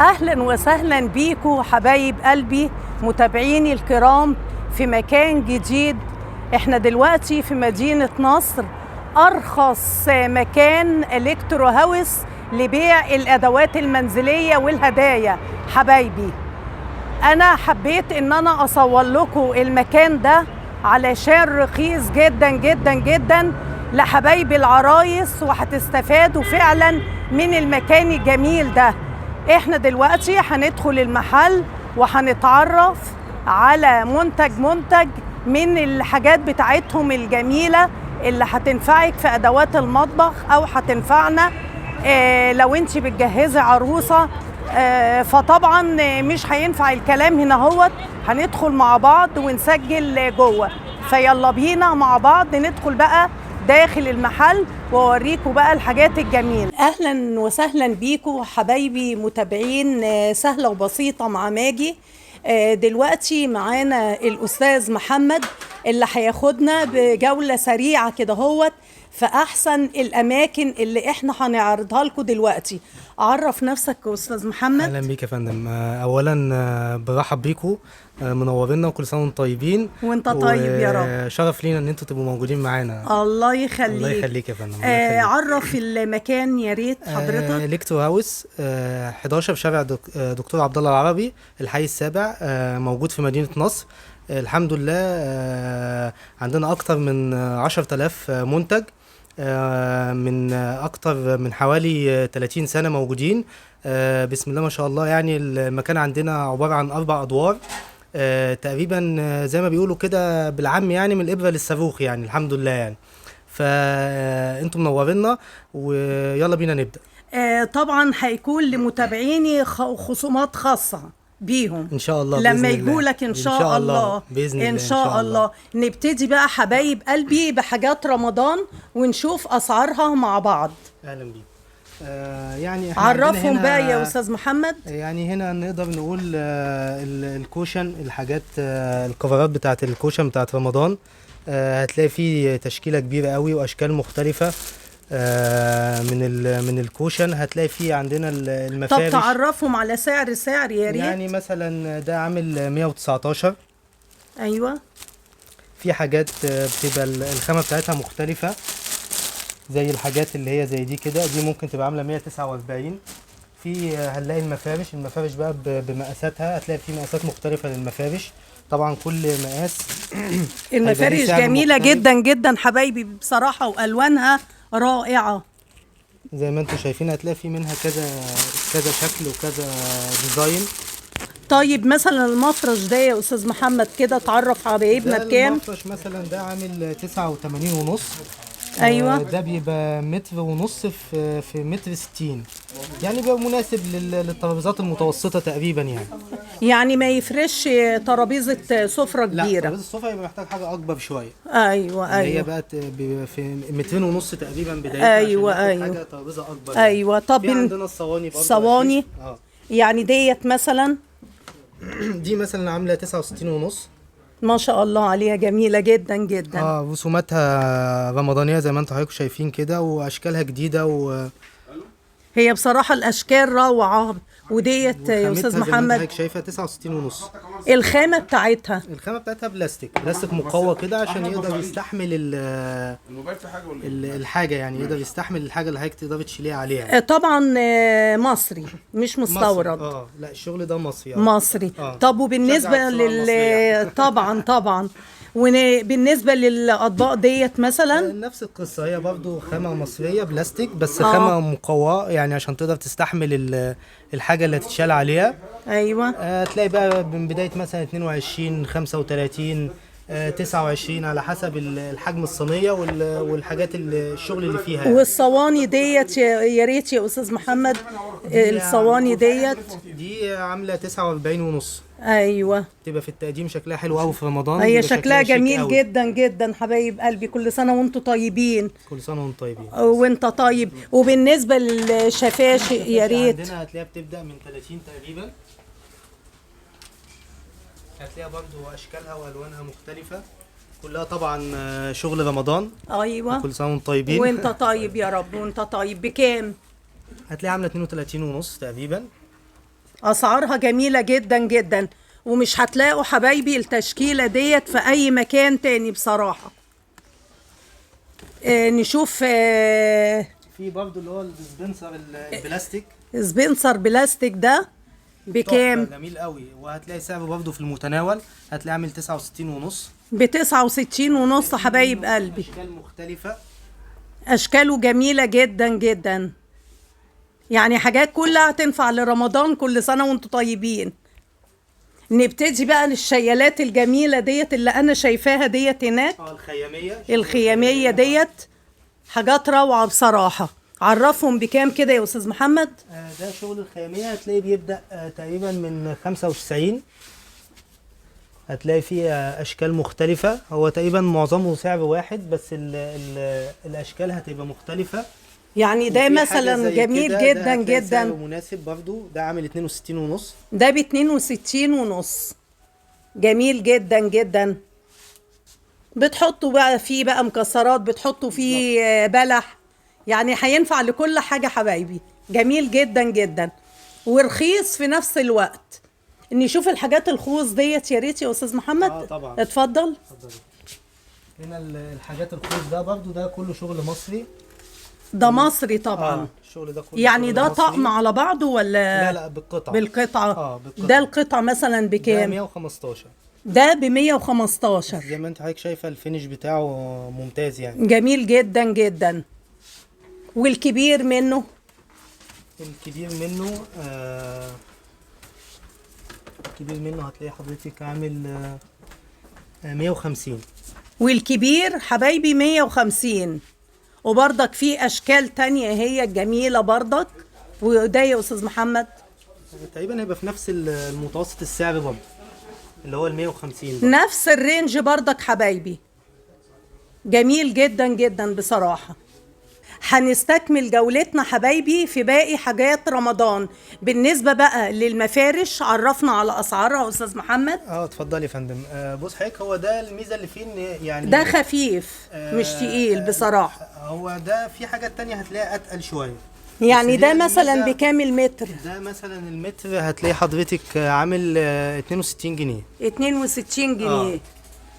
أهلا وسهلا بيكم حبايب قلبي متابعيني الكرام في مكان جديد. احنا دلوقتي في مدينة نصر، أرخص مكان إلكترو هاوس لبيع الأدوات المنزلية والهدايا. حبايبي أنا حبيت إن أنا أصور لكم المكان ده علشان رخيص جدا جدا جدا لحبايب العرايس، وهتستفادوا فعلا من المكان الجميل ده. احنا دلوقتي هندخل المحل وهنتعرف على منتج من الحاجات بتاعتهم الجميلة اللي هتنفعك في أدوات المطبخ أو هتنفعنا لو انت بتجهزي عروسة. فطبعا مش هينفع الكلام هنا هوت، هندخل مع بعض ونسجل جوه. فيلا بينا مع بعض ندخل بقى داخل المحل واوريكم بقى الحاجات الجميله. اهلا وسهلا بيكم حبايبي متابعين سهله وبسيطه مع ماجي. دلوقتي معانا الاستاذ محمد اللي هياخدنا بجوله سريعه كده هوت في احسن الاماكن اللي احنا هنعرضها لكم دلوقتي. عرف نفسك يا استاذ محمد. اهلا بيك يا فندم. اولا برحب بيكم، منورينا وكل سنه وانتم طيبين. وانت طيب يا رب. شرف لينا ان انتوا تبقوا موجودين معانا. الله يخليك. الله يخليك يا فندم. عرف المكان يا ريت حضرتك. الكترو هاوس 11 في شارع دكتور عبد الله العربي، الحي السابع، موجود في مدينه نصر. الحمد لله عندنا اكتر من 10,000 منتج، من اكتر من حوالي 30 سنة موجودين. بسم الله ما شاء الله. يعني المكان عندنا عبارة عن 4 ادوار تقريبا، زي ما بيقولوا كده بالعام، يعني من الابرة للصاروخ، يعني الحمد لله. يعني فانتم منورينا ويلا بينا نبدأ. طبعا هيكون لمتابعيني خصومات خاصة بيهم ان شاء الله لما يجوا لك ان شاء الله باذن الله. ان شاء الله نبتدي بقى حبايب قلبي بحاجات رمضان ونشوف اسعارها مع بعض. اهلا بيك. يعني عرفهم بقى يا استاذ محمد. يعني هنا نقدر نقول الكوشن، الحاجات الكفرات بتاعه الكوشن بتاعه رمضان. هتلاقي فيه تشكيله كبيره قوي واشكال مختلفه من الكوشن. هتلاقي فيه عندنا المفارش. طب تعرفهم على سعر يا ريت. يعني مثلا ده عامل 119. ايوه. في حاجات بتبقى الخامه بتاعتها مختلفه، زي الحاجات اللي هي زي دي كده، دي ممكن تبقى عامله 149. في هنلاقي المفارش بقى بمقاساتها، هتلاقي في مقاسات مختلفه للمفارش. طبعا كل مقاس المفارش جميله جدا جدا حبايبي بصراحه، والوانها رائعه زي ما انتم شايفين. هتلاقي في منها كذا شكل وكذا ديزاين. طيب مثلا المفرش ده يا استاذ محمد كده تعرف حبايبنا بكام؟ المفرش مثلا ده عامل 89.5. ايوه. ده بيبقى 1.5 متر في 1.60 متر، يعني بيبقى مناسب للترابيزات المتوسطه تقريبا. يعني ما يفرش ترابيزه سفره كبيره. لا، ترابيزه السفره يبقى محتاج حاجه اكبر شويه. ايوه هي بقى بيبقى في 2.5 متر تقريبا بدايه. ايوه حاجه ترابيزه اكبر. ايوه. طب عندنا الصواني برضه. صواني يعني ديت مثلا دي مثلا عامله 69.5. ما شاء الله عليها، جميله جدا جدا. رسوماتها رمضانيه زي ما انتم حضراتكم شايفين كده، واشكالها جديده هي بصراحه الاشكال روعه. وديت يا استاذ محمد حضرتك شايفها 69.5. الخامه بتاعتها بلاستيك مقوى كده عشان يقدر يستحمل الحاجه، يعني يقدر يستحمل الحاجه اللي حضرتك تقدر تشيليها عليها. طبعا مصري مش مستورد. لا، الشغل ده مصري. مصري. طب وبالنسبه طبعا وبالنسبه للاطباق ديت مثلا نفس القصه، هي برضو خامه مصريه بلاستيك، بس خامه مقواه يعني عشان تقدر تستحمل الحاجه اللي هتتشال عليها. ايوه. تلاقي بقى من بدايه مثلا 22 35 29 على حسب الحجم الصينيه والحاجات الشغل اللي فيها يعني. والصواني ديت يا ريت يا استاذ محمد. الصواني دي عامله 49.5. ايوه. تبقى في التقديم شكلها حلو قوي في رمضان. هي شكلها جميل جدا جدا حبايب قلبي. كل سنه وانتم طيبين. كل سنه وانتم طيبين. وانت طيب. وبالنسبه للشفاش يا ريت. عندنا هتلاقيها بتبدا من 30 تقريبا. هتلاقيها برضو اشكالها والوانها مختلفه، كلها طبعا شغل رمضان. ايوه. كل سنه وانتم طيبين. وانت طيب يا رب. وانت طيب. بكام؟ هتلاقيها عامله 32.5 تقريبا. اسعارها جميله جدا جدا، ومش هتلاقوا حبايبي التشكيله ديت في اي مكان تاني بصراحه. نشوف في برضو اللي هو الديسبنسر البلاستيك. سبنسر بلاستيك ده بكام؟ جميل قوي، وهتلاقي سعره برضو في المتناول، هتلاقي عامل 69 ونص. ب69.5 حبايب قلبي. اشكال مختلفه، اشكاله جميله جدا جدا، يعني حاجات كلها هتنفع لرمضان. كل سنه وانتم طيبين. نبتدي بقى للشيالات الجميله ديت اللي انا شايفاها ديت هناك. الخياميه ديت حاجات روعه بصراحه. عرفهم بكام كده يا استاذ محمد؟ ده شغل الخياميه، هتلاقيه بيبدا تقريبا من 95. هتلاقي فيه اشكال مختلفه، هو تقريبا معظمه سعر واحد، بس ال الاشكال هتبقى مختلفه. يعني ده مثلا جميل جدا جدا. سعره مناسب برضو، ده عامل 62 ونص. ده ب62 ونص، جميل جدا جدا. بتحطوا بقى فيه بقى مكسرات، بتحطوا فيه بلح، يعني هينفع لكل حاجة حبايبي. جميل جدا جدا ورخيص في نفس الوقت. نشوف الحاجات الخوص ديت يا ريت يا استاذ محمد. طبعا. اتفضل. هنا الحاجات الخوص ده برضو ده كله شغل مصري. ده مصري طبعا. الشغل ده كله يعني شغل ده مصري. طقم على بعضه ولا؟ لا بالقطعة. بالقطعة. بالقطعة. ده القطعة مثلا بكام؟ ده 115. ده ب115. زي ما انت حضرتك شايفه الفينش بتاعه ممتاز يعني. جميل جدا جدا. والكبير منه؟ الكبير منه الكبير منه هتلاقي حضرتك عامل 150. والكبير حبايبي 150. وبرضك في اشكال تانية هي الجميلة برضك. وده يا استاذ محمد تقريبا هيبقى في نفس المتوسط السعر برضه، اللي هو ال 150 برضه. نفس الرينج برضك حبايبي. جميل جدا جدا بصراحة. هنستكمل جولتنا حبايبي في باقي حاجات رمضان. بالنسبة بقى للمفارش عرفنا على أسعارها يا أستاذ محمد. اتفضلي يا فندم. بص حضرتك، هو ده الميزة اللي فيه ان يعني ده خفيف مش تقيل بصراحة. هو ده في حاجات تانية هتلاقي أتقل شوية. يعني ده مثلا بكام المتر؟ ده مثلا المتر هتلاقي حضرتك عامل 62 جنيه. 62 جنيه.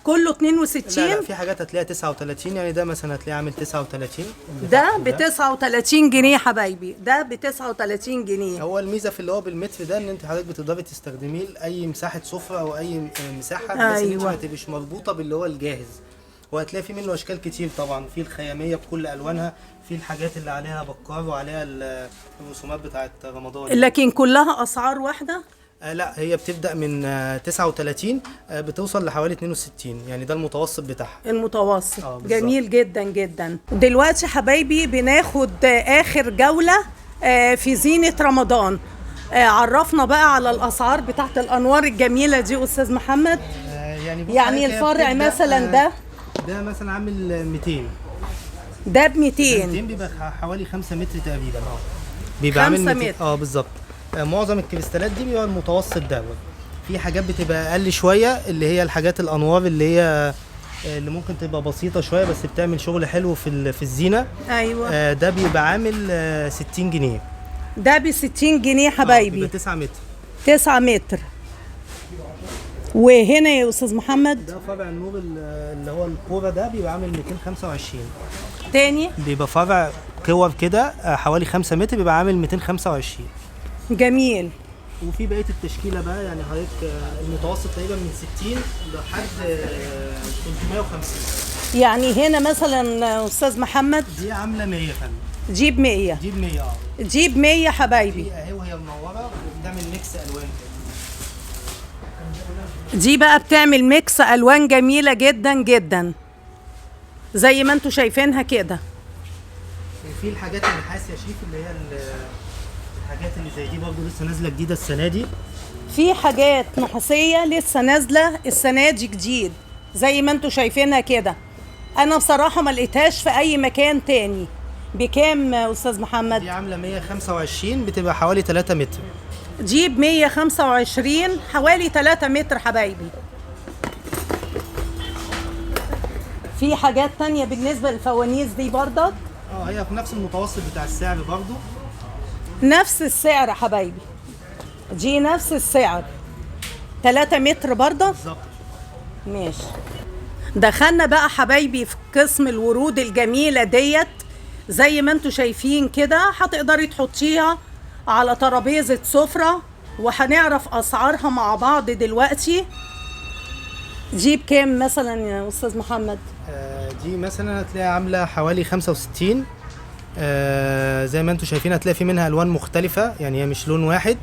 كله 62؟ لا في حاجات هتلاقيها 39، يعني ده مثلا هتلاقيه عامل 39. ده ب 39 جنيه حبايبي، ده ب 39 جنيه. هو الميزه في اللي هو بالمتر ده ان انت حضرتك بتقدري تستخدميه لاي مساحه سفره او اي مساحه، بس أيوة. انت ما تبقيش مربوطه باللي هو الجاهز. وهتلاقي في منه اشكال كتير طبعا، في الخياميه بكل الوانها، في الحاجات اللي عليها بكار وعليها الرسومات بتاعت رمضان. لكن كلها اسعار واحده؟ لا هي بتبدأ من 39 بتوصل لحوالي 62، يعني ده المتوسط بتاعها. المتوسط. جميل جدا جدا. دلوقتي حبايبي بناخد آخر جولة في زينة رمضان. عرفنا بقى على الأسعار بتاعت الأنوار الجميلة دي أستاذ محمد. يعني الفرع مثلا ده مثلا عامل 200. ده ب 200. بيبقى حوالي 5 متر تقريبا. بيبقى 5 متر. بالظبط. معظم الكريستالات دي بيبقى المتوسط دوت. في حاجات بتبقى اقل شويه، اللي هي الحاجات الانوار اللي ممكن تبقى بسيطه شويه بس بتعمل شغل حلو في الزينه. ايوه. ده بيبقى عامل 60 جنيه. ده ب 60 جنيه حبايبي. بيبقى 9 متر. 9 متر. وهنا يا استاذ محمد ده فرع النور اللي هو الكوره ده بيبقى عامل 225. تاني بيبقى فرع كور كده حوالي 5 متر بيبقى عامل 225. جميل. وفي بقيه التشكيله بقى، يعني حضرتك المتوسط تقريبا من 60 لحد 350. يعني هنا مثلا استاذ محمد دي عامله 100 يا فندم. جيب 100. جيب 100 جيب 100 حبايبي. دي اهي وهي منوره وبتعمل ميكس الوان كده. دي بقى بتعمل ميكس الوان جميله جدا جدا زي ما انتوا شايفينها كده. وفي الحاجات النحاس يا شيف، اللي هي الحاجات اللي زي دي برضه لسه نازله جديده السنه دي. في حاجات نحاسيه لسه نازله السنه دي جديد زي ما انتوا شايفينها كده. انا بصراحه ما لقيتهاش في اي مكان تاني. بكام استاذ محمد؟ دي عامله 125 بتبقى حوالي 3 متر. جيب 125 حوالي 3 متر حبايبي. في حاجات تانية بالنسبه للفوانيس دي برضك؟ هي في نفس المتوسط بتاع السعر برضه. نفس السعر حبايبي. دي نفس السعر 3 متر برضه. بالظبط. ماشي. دخلنا بقى حبايبي في قسم الورود الجميلة ديت. زي ما انتوا شايفين كده هتقدري تحطيها على ترابيزة سفرة، وهنعرف اسعارها مع بعض دلوقتي. دي بكام مثلا يا استاذ محمد؟ دي مثلا هتلاقي عامله حوالي 65. زي ما انتم شايفين هتلاقي في منها الوان مختلفه، يعني هي مش لون واحد.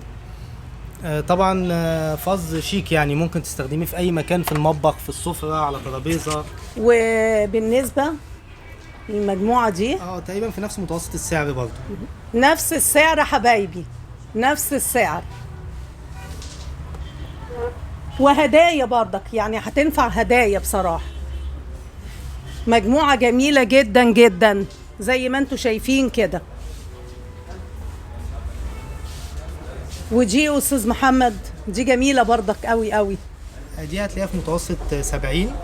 طبعا فظ شيك، يعني ممكن تستخدميه في اي مكان، في المطبخ، في السفره، على ترابيزه. وبالنسبة للمجموعة دي تقريبا في نفس متوسط السعر برضه. نفس السعر حبايبي، نفس السعر. وهدايا برضك، يعني هتنفع هدايا بصراحة. مجموعة جميلة جدا جدا زي ما انتوا شايفين كده. ودي يا استاذ محمد دي جميلة برضك قوي قوي. دي هتلاقيها في متوسط 70.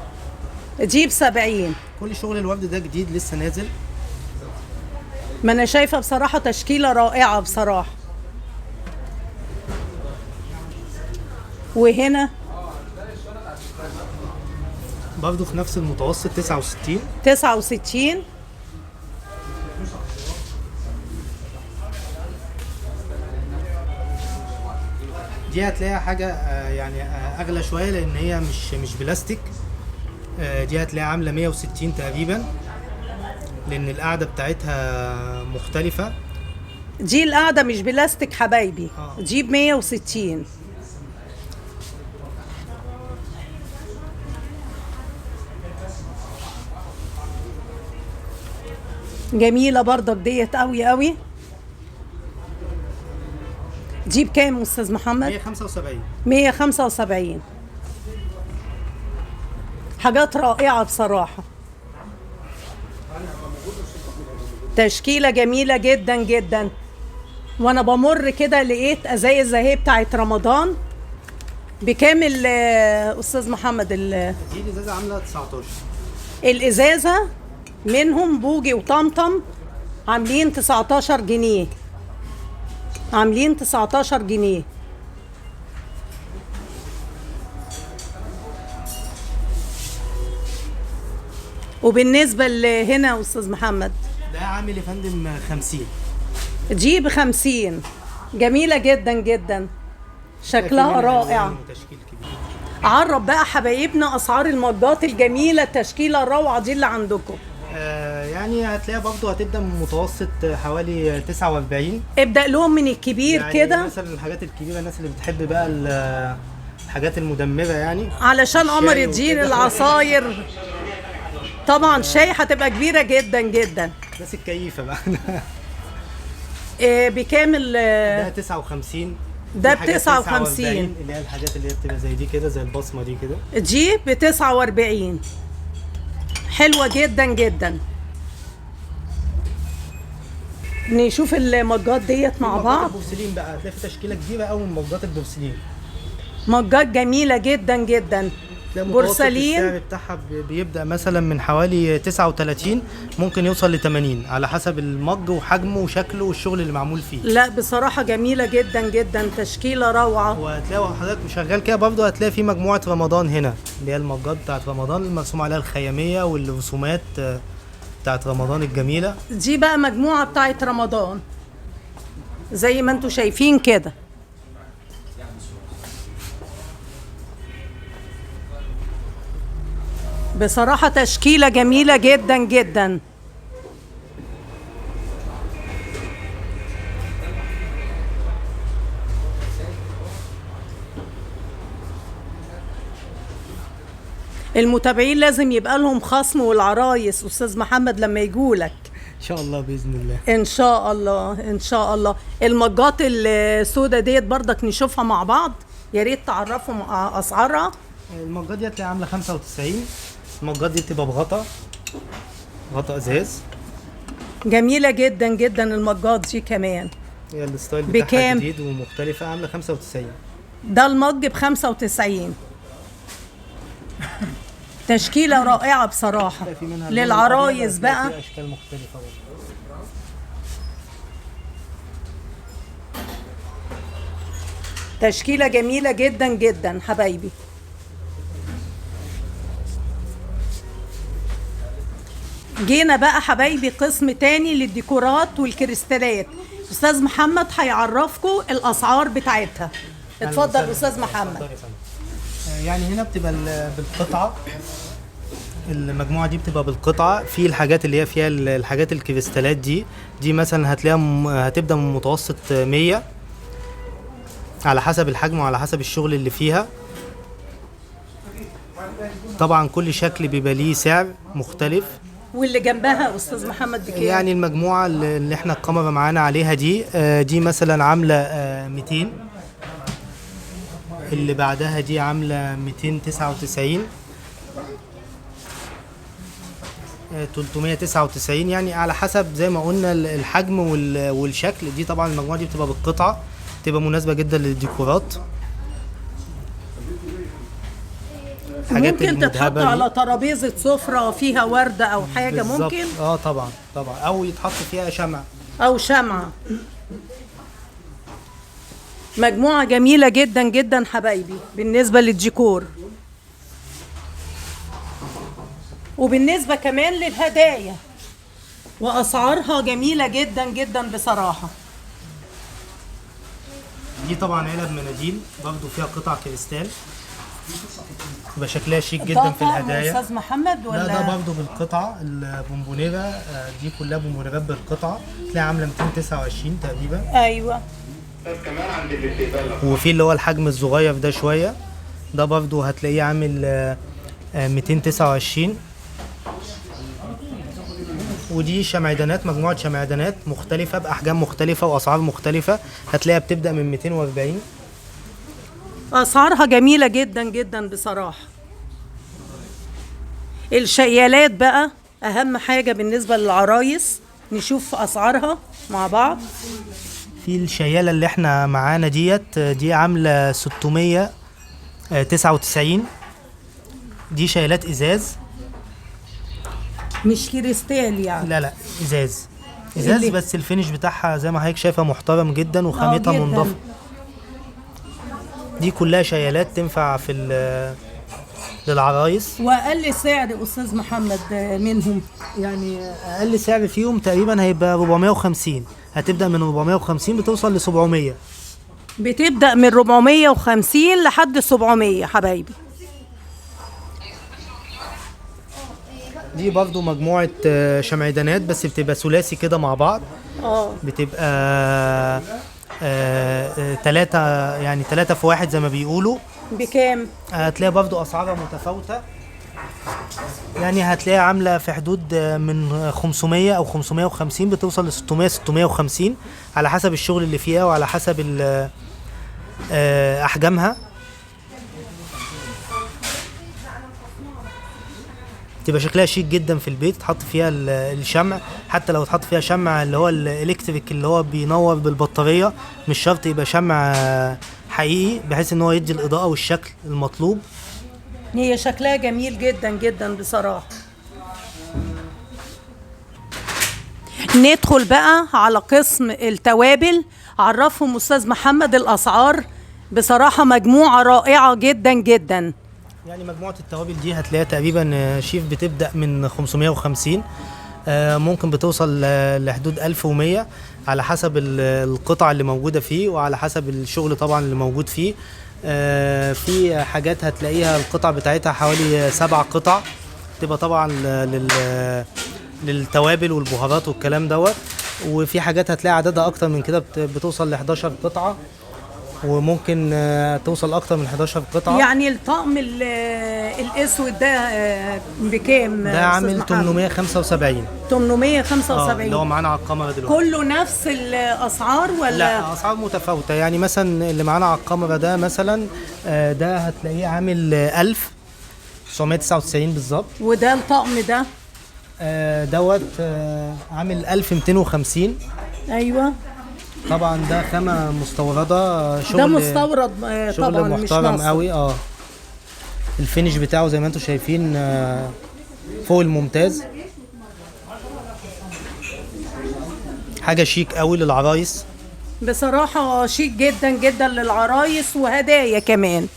دي ب70. كل شغل الورد ده جديد لسه نازل. ما انا شايفة بصراحة تشكيلة رائعة بصراحة. وهنا برضه في نفس المتوسط 69. 69. دي هتلاقيها حاجة يعني أغلى شوية، لأن هي مش بلاستيك. دي هتلاقيها عاملة 160 تقريبا، لأن القاعدة بتاعتها مختلفة. دي القاعدة مش بلاستيك حبايبي. دي ب160. جميلة برضك ديت قوي قوي. دي بكام استاذ محمد؟ 175. 175. حاجات رائعة بصراحة. تشكيلة جميلة جدا جدا. وانا بمر كده لقيت ازايز اهي بتاعت رمضان. بكام استاذ محمد؟ دي الازازة عاملة 19. الازازة منهم بوجي وطمطم عاملين 19 جنيه. عاملين 19 جنيه. وبالنسبة لهنا يا استاذ محمد ده عامل يا فندم 50. دي ب50. جميلة جدا جدا، شكلها رائع. عرب بقى حبايبنا اسعار المجات الجميلة التشكيلة الروعة دي اللي عندكم. يعني هتلاقيها برضه هتبدا من متوسط حوالي 49. ابدأ لهم من الكبير يعني كده، مثلا الحاجات الكبيرة، الناس اللي بتحب بقى الحاجات المدمرة يعني، علشان قمر الدين العصاير. طبعا شاي هتبقى كبيرة جدا جدا. الناس الكيفة بقى. بكام ده 59. ده في حاجات ب59. 49 اللي هي الحاجات اللي هي بتبقى زي دي كده، زي البصمة دي كده. دي ب49. حلوة جدا جدا. نشوف المجات ديت مع بعض. البورسلين بقى هتلاقي في تشكيلة كبيرة قوي من مجات البورسلين. مجات جميلة جدا جدا. بورسلين السعر بتاعها بيبدأ مثلا من حوالي 39، ممكن يوصل ل 80 على حسب المج وحجمه وشكله والشغل اللي معمول فيه. لا بصراحة جميلة جدا جدا، تشكيلة روعة. وهتلاقي حضرتك شغال كده برضه هتلاقي في مجموعة رمضان هنا، اللي هي المجات بتاعت رمضان المرسوم عليها الخيامية والرسومات بتاعت رمضان الجميلة. دي بقى مجموعة بتاعت رمضان زي ما انتوا شايفين كده. بصراحة تشكيلة جميلة جدا جدا. المتابعين لازم يبقى لهم خصم، والعرايس استاذ محمد لما يجولك ان شاء الله باذن الله. ان شاء الله ان شاء الله. المجات السوداء ديت برضك نشوفها مع بعض، يا ريت تعرفوا اسعارها. المجات دي هتلاقي عامله 95. المجات دي بتبقى بغطا، غطا ازاز. جميله جدا جدا المجات دي كمان. هي الستايل بتاعها بكام؟ جديد ومختلفه، عامله 95. ده المج ب95. تشكيله رائعه بصراحه للعرايس بقى. في اشكال مختلفه برضه. تشكيلة جميلة جدا جدا حبايبي. جينا بقى حبايبي قسم تاني للديكورات والكريستالات. استاذ محمد هيعرفكم الاسعار بتاعتها. اتفضل استاذ محمد. يعني هنا بتبقى بالقطعه، المجموعه دي بتبقى بالقطعه. في الحاجات اللي هي فيها الحاجات الكريستالات دي مثلا هتلاقيها هتبدا من متوسط 100 على حسب الحجم وعلى حسب الشغل اللي فيها. طبعا كل شكل بيبقى ليه سعر مختلف. واللي جنبها استاذ محمد بكام؟ يعني المجموعه اللي احنا الكاميرا معانا عليها دي مثلا عامله 200. اللي بعدها دي عامله 299، 399. يعني على حسب زي ما قلنا الحجم والشكل. دي طبعا المجموعه دي بتبقى بالقطعه، بتبقى مناسبه جدا للديكورات. ممكن تتحط على ترابيزه سفره فيها ورده او حاجه بالزبط. ممكن. طبعا او يتحط فيها شمع او شمعه. مجموعه جميله جدا جدا حبايبي بالنسبه للديكور. وبالنسبه كمان للهدايا واسعارها جميله جدا جدا بصراحه. دي طبعا علب مناديل برضه فيها قطع كريستال، يبقى شكلها شيك جدا في الهدايا. استاذ محمد ولا ده برضه بالقطعه. البونبونيرا دي كلها بونبونيرات بالقطعه، تلاقي عامله 229 تقريبا. ايوه. وفي اللي هو الحجم الصغير ده شويه، ده برضه هتلاقيه عامل 229. ودي شمعدانات، مجموعه شمعدانات مختلفه باحجام مختلفه واسعار مختلفه، هتلاقيها بتبدا من 240. اسعارها جميله جدا جدا بصراحه. الشيالات بقى اهم حاجه بالنسبه للعرايس، نشوف اسعارها مع بعض. في الشياله اللي احنا معانا دي عامله 699. دي شيالات ازاز مش كريستال يعني. لا ازاز بس الفينش بتاعها زي ما حضرتك شايفه محترم جدا وخامتها جداً. منضفه. دي كلها شيالات تنفع للعرايس. واقل سعر استاذ محمد منهم؟ يعني اقل سعر فيهم تقريبا هيبقى 450. هتبدا من 450 بتوصل ل 700. بتبدا من 450 لحد 700 حبايبي. دي برضو مجموعة شمعدانات بس بتبقى ثلاثي كده مع بعض. بتبقى 3 يعني 3 في 1 زي ما بيقولوا. بكام؟ هتلاقي برضو أسعارها متفاوتة. يعني هتلاقيها عاملة في حدود من 500 أو 550 بتوصل ل 600 650 على حسب الشغل اللي فيها وعلى حسب أحجامها. تبقى شكلها شيك جدا في البيت، تحط فيها الشمع. حتى لو تحط فيها شمع اللي هو الالكتريك اللي هو بينور بالبطارية، مش شرط يبقى شمع حقيقي، بحيث ان هو يدي الاضاءة والشكل المطلوب. هي شكلها جميل جدا جدا بصراحة. ندخل بقى على قسم التوابل. عرفهم استاذ محمد الاسعار. بصراحة مجموعة رائعة جدا جدا. يعني مجموعة التوابل دي هتلاقيها تقريبا شيف بتبدأ من 550، ممكن بتوصل لحدود 1100 على حسب القطع اللي موجودة فيه وعلى حسب الشغل طبعا اللي موجود فيه. في حاجات هتلاقيها القطع بتاعتها حوالي 7 قطع، تبقى طبعا للتوابل والبهارات والكلام دوت. وفي حاجات هتلاقي عددها اكتر من كده بتوصل ل 11 قطعة، وممكن توصل اكتر من 11 قطعه. يعني الطقم الاسود ده بكام؟ ده عامل 875. 875 اللي هو معانا على الكاميرا دلوقتي. كله نفس الاسعار ولا؟ لا، اسعار متفاوته. يعني مثلا اللي معانا على الكاميرا ده مثلا ده هتلاقيه عامل 1999 بالظبط. وده الطقم ده دوت عامل 1250. ايوه طبعا ده خامة مستوردة، شغل ده مستورد شغل طبعا محترم مش قوي. الفينش بتاعه زي ما انتم شايفين فوق الممتاز. حاجة شيك قوي للعرايس. بصراحة شيك جدا جدا للعرايس وهدايا كمان.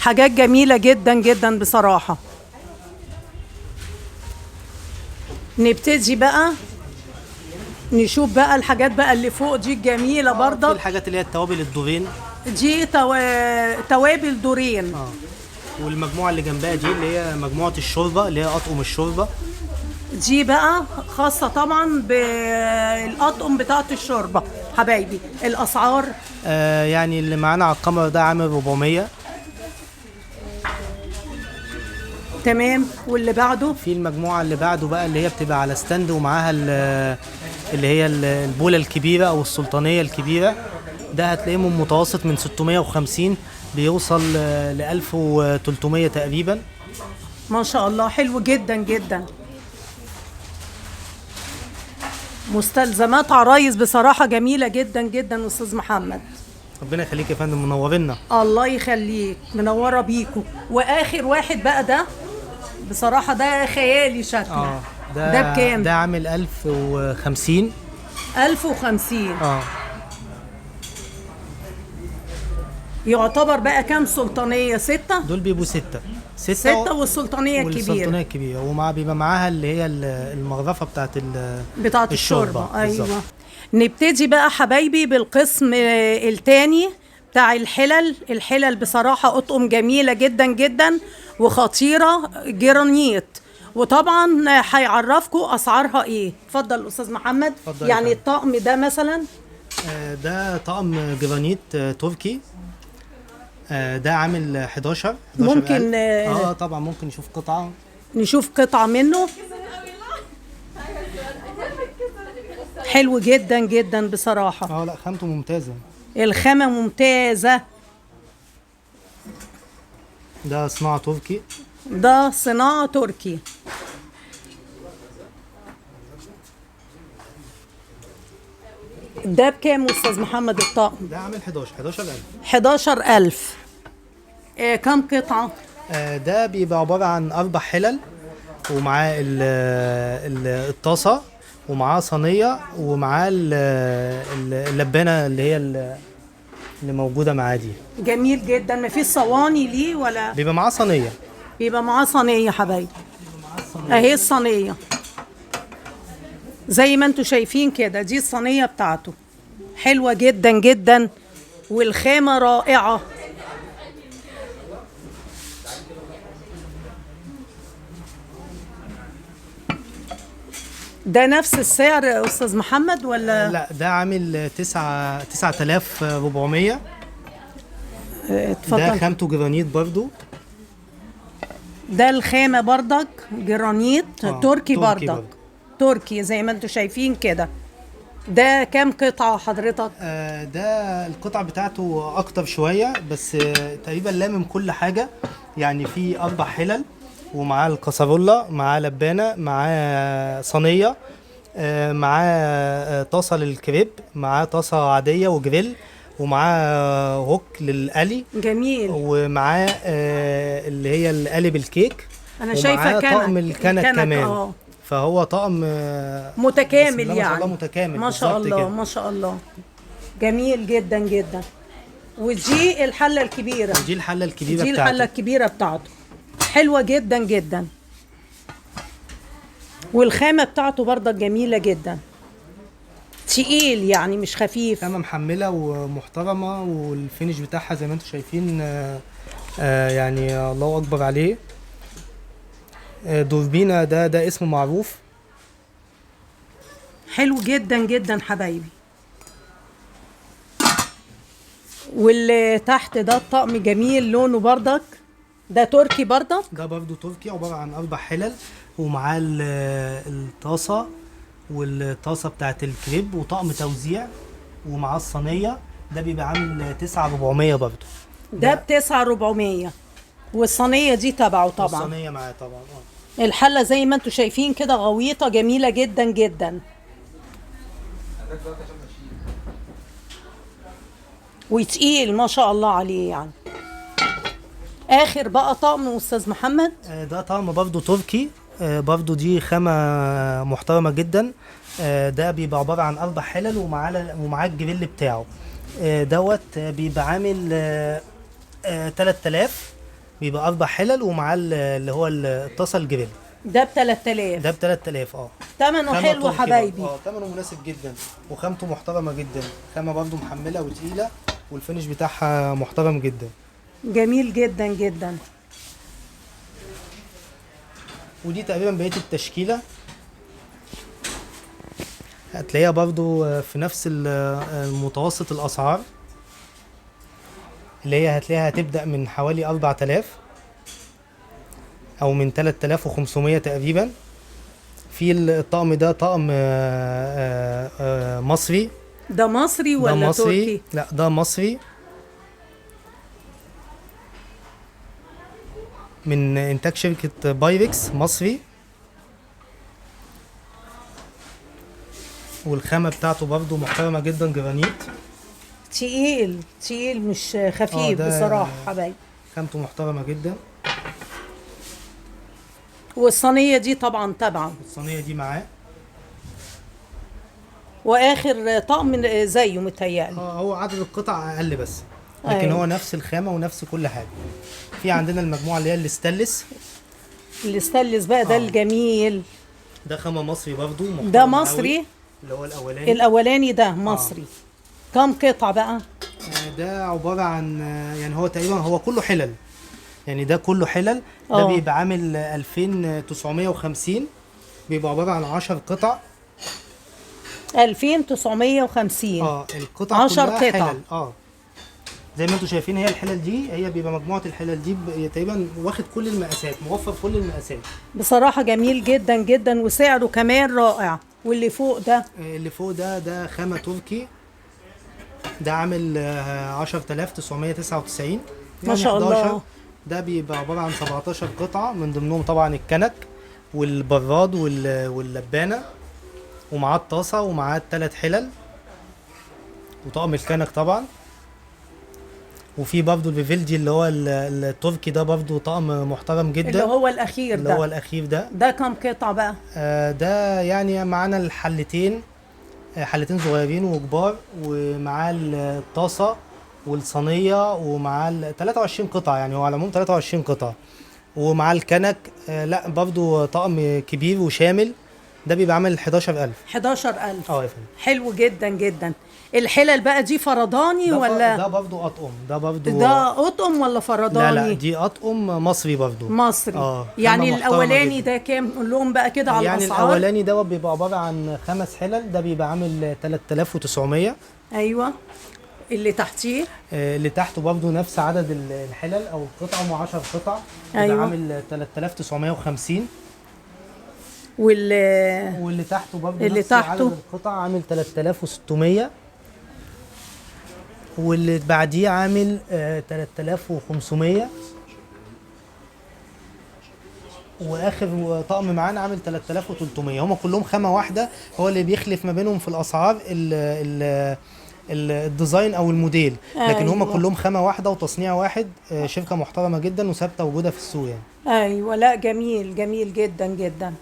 حاجات جميلة جدا جدا بصراحة. نبتدي بقى نشوف بقى الحاجات بقى اللي فوق دي الجميلة في برضك. الحاجات اللي هي التوابل الدورين. دي توابل دورين. والمجموعة اللي جنبها دي اللي هي مجموعة الشوربة، اللي هي أطقم الشوربة. دي بقى خاصة طبعا بالأطقم بتاعة الشوربة. حبايبي الأسعار يعني اللي معانا على القمر ده عامل 400. تمام. واللي بعده في المجموعة اللي بعده بقى اللي هي بتبقى على ستاند ومعاها اللي هي البولة الكبيرة أو السلطانية الكبيرة. ده هتلاقيه من متوسط من 650 بيوصل ل 1300 تقريبا. ما شاء الله حلو جدا جدا. مستلزمات عرايس بصراحة جميلة جدا جدا أستاذ محمد. ربنا يخليك يا فندم، منورنا. الله يخليك، منورة بيكو. وآخر واحد بقى ده بصراحة ده خيالي شكله. ده بكام؟ ده عامل 1050. 1050. يعتبر بقى كام سلطانية؟ 6؟ دول بيبقوا 6 والسلطانية الكبيرة بيبقى معاها اللي هي المغرفة بتاعت الشوربة. أيوة بالزبط. نبتدي بقى حبايبي بالقسم التاني بتاع الحلل بصراحة أطقم جميلة جدا جدا وخطيرة جرانيت. وطبعا هيعرفكم أسعارها إيه. اتفضل أستاذ محمد. يعني الطقم ده مثلا ده طقم جرانيت تركي. ده عامل 11. ممكن طبعا ممكن نشوف قطعة منه. حلو جدا جدا بصراحة. لا خامته ممتازة. الخامة ممتازة. ده صناعة تركي. ده بكام أستاذ محمد الطقم؟ ده عامل 11,000. 11,000. كم قطعة؟ ده بيبقى عبارة عن 4 حلل ومعاه الطاسة ومعاه صينية ومعاه اللبانة اللي هي اللي موجودة معاه دي. جميل جدا. ما فيش صواني ليه ولا؟ بيبقى معاه صينية. حبايبي. اهي الصينية زي ما انتوا شايفين كده. دي الصينية بتاعته حلوة جدا جدا والخامة رائعة. ده نفس السعر يا أستاذ محمد ولا؟ لا ده عامل 9400. اتفضل. ده خامته جرانيت برضو. ده الخامة بردك جرانيت تركي بردك. تركي زي ما انتوا شايفين كده. ده كام قطعة حضرتك؟ ده القطعة بتاعته أكتر شوية بس تقريبا لامم كل حاجة. يعني في 4 حلل ومعاه الكسرولة، معاه لبانة، معاه صينية، معاه طاسة للكريب، معاه طاسة عادية وجريل، ومعاه هوك للقلي. جميل. ومعاه اللي هي القالب الكيك. أنا شايفة طقم الكنك كمان. فهو طقم متكامل يعني. ما شاء الله متكامل. ما شاء الله كده. ما شاء الله. جميل جدا جدا. ودي الحلة الكبيرة. دي الحلة الكبيرة بتاعته. حلوة جدا جدا. والخامة بتاعته برضه جميلة جدا. تقيل يعني مش خفيف. خامة محملة ومحترمة والفينش بتاعها زي ما انتم شايفين. يعني الله أكبر عليه. دوربينا ده اسمه معروف. حلو جدا جدا حبايبي. واللي تحت ده الطقم جميل لونه بردك. ده تركي بردك. ده برضو تركي عبارة عن 4 حلل ومعاه الطاسة والطاسة بتاعت الكريب وطقم توزيع ومعاه الصينية. ده بيبقى عامل 9400 برضو. ده ب9400 والصينية دي تبعه طبعا. الصينية معاه طبعا. الحلة زي ما انتوا شايفين كده غويطة جميلة جدا جدا. وتقيل ما شاء الله عليه يعني. اخر بقى طقم استاذ محمد. ده طقم برضو تركي برضو دي خامة محترمة جدا. ده بيبقى عبارة عن 4 حلل ومعاه الجريل بتاعه. دوت بيبقى عامل 3000. بيبقى 4 حلل ومعاه اللي هو الطاسة الجريل. ده ب 3000. ده ب 3000 ثمنه خامة حلو تركي حبايبي. برضه. ثمنه مناسب جدا وخامته محترمة جدا. خامة برضو محملة وتقيلة والفينش بتاعها محترم جدا. جميل جدا جدا. ودي تقريبا بقية التشكيلة. هتلاقيها برضو في نفس المتوسط الأسعار، اللي هي هتلاقيها هتبدأ من حوالي 4000 أو من 3500 تقريبا. في الطقم ده طقم مصري. ده مصري ده ولا مصري. تركي؟ لا ده مصري من إنتاج شركة بايركس مصري. والخامة بتاعته برضو محترمة جدا، جرانيت. تقيل تقيل مش خفيف ده بصراحة حبايبي. خامته محترمة جدا. والصينية دي طبعا تبعه. الصينية دي معاه. واخر طقم زيه متهيألي. هو عدد القطع أقل بس، لكن أيوة. هو نفس الخامة ونفس كل حاجة. في عندنا المجموعة اللي هي الاستانلس. الاستانلس بقى ده الجميل. ده خامة مصري برضو محترم ده مصري قوي. اللي هو الأولاني. الأولاني ده مصري. كم قطعة بقى؟ ده عبارة عن يعني هو تقريبا هو كله حلل. يعني ده كله حلل. ده بيبقى عامل 2950. بيبقى عبارة عن 10 قطع. 2950. القطع 10 كلها قطع. حلل. زي ما انتم شايفين هي الحلل دي هي بيبقى مجموعة الحلل دي تقريبا واخد كل المقاسات، موفر كل المقاسات. بصراحة جميل جدا جدا وسعره كمان رائع. واللي فوق ده؟ اللي فوق ده خامة تركي. ده عامل 10999 ما شاء الله. ده بيبقى عبارة عن 17 قطعة، من ضمنهم طبعا الكنك والبراد واللبانة، ومعاه الطاسة ومعاه 3 حلل وطقم الكنك طبعا. وفي برضه الفيفيلدي اللي هو التركي ده برضه طقم محترم جدا. اللي هو الأخير اللي هو الأخير ده كم قطعة بقى؟ ده يعني معانا الحلتين، حلتين صغيرين وكبار، ومعاه الطاسة والصينية، ومعاه 23 قطعة. يعني هو على العموم 23 قطعة، ومعاه الكنك. لا برضو طقم كبير وشامل. ده بيبقى عامل 11000. 11000. يا فندم. حلو جدا جدا. الحلل بقى دي فرداني ولا؟ ده برضو أطقم. ده أطقم ولا فرداني؟ لا دي أطقم مصري برضو. مصري. يعني الأولاني ده كام؟ قول لهم بقى كده على يعني الأسعار. الأولاني ده بيبقى عبارة عن 5 حلل. ده بيبقى عامل 3900. أيوة. اللي تحتيه؟ اللي تحته برضو نفس عدد الحلل أو القطع، هم 10 قطع. أيوة. عامل 3950. واللي تحته برضه اللي نفس تحته عدد القطع عامل 3600. واللي بعديه عامل 3500. واخر طقم معانا عامل 3300. هم كلهم خامة واحدة. هو اللي بيخلف ما بينهم في الاسعار الديزاين او الموديل، لكن هم كلهم خامة واحدة وتصنيع واحد. شركة محترمة جدا وثابتة وجودها في السوق يعني. ايوه. لا جميل جميل جدا جدا.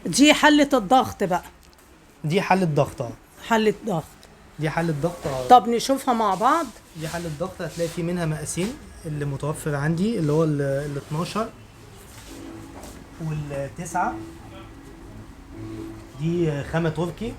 دي حلة الضغط بقى؟ دي حلة ضغط. حلة ضغط. دي حلة ضغط. طب نشوفها مع بعض. دي حلة ضغط. هتلاقي في منها مقاسين. اللي متوفر عندي اللي هو ال 12 وال 9. دي خامة تركي.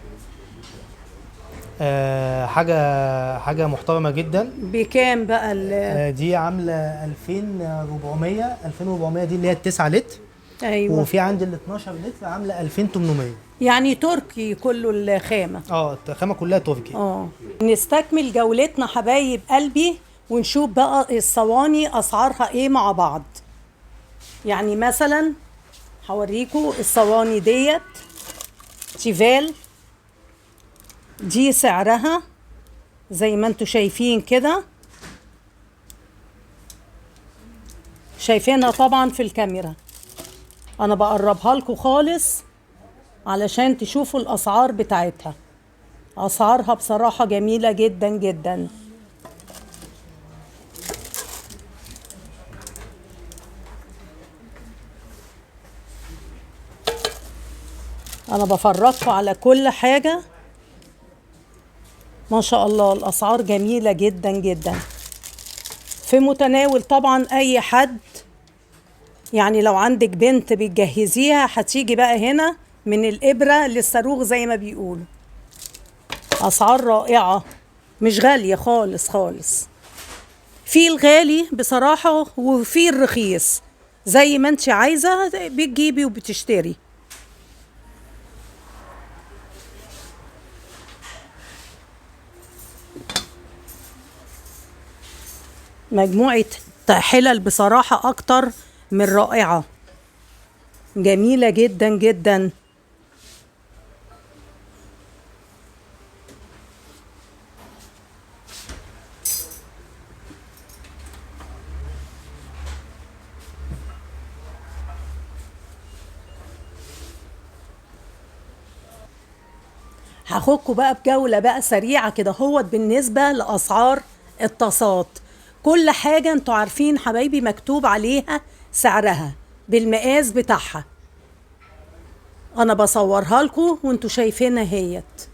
حاجة محترمة جدا. بكام بقى دي عاملة 2400. 2400 دي اللي هي ال9 لتر. ايوه. وفي عندي ال 12 لتر عاملة 2800. يعني تركي كله الخامة؟ الخامة كلها تركي. نستكمل جولتنا حبايب قلبي ونشوف بقى الصواني اسعارها ايه مع بعض. يعني مثلا هوريكم الصواني ديت تيفال. دي سعرها زي ما انتوا شايفين كده، شايفينها طبعا في الكاميرا. انا بقربها لكم خالص علشان تشوفوا الاسعار بتاعتها. اسعارها بصراحة جميلة جدا جدا. انا بفرجكم على كل حاجة. ما شاء الله الاسعار جميلة جدا جدا، في متناول طبعا اي حد. يعني لو عندك بنت بتجهزيها هتيجي بقى هنا من الابرة للصاروخ زي ما بيقولوا. اسعار رائعة، مش غالية خالص خالص. في الغالي بصراحة وفي الرخيص، زي ما انت عايزة بتجيبي وبتشتري. مجموعة حلل بصراحة أكتر من رائعة، جميلة جدا جدا. هاخدكوا بقى بجولة بقى سريعة كده هوت بالنسبة لأسعار الطاسات. كل حاجة انتوا عارفين حبايبي مكتوب عليها سعرها بالمقاس بتاعها. انا بصورها لكم وانتوا شايفينها هيت.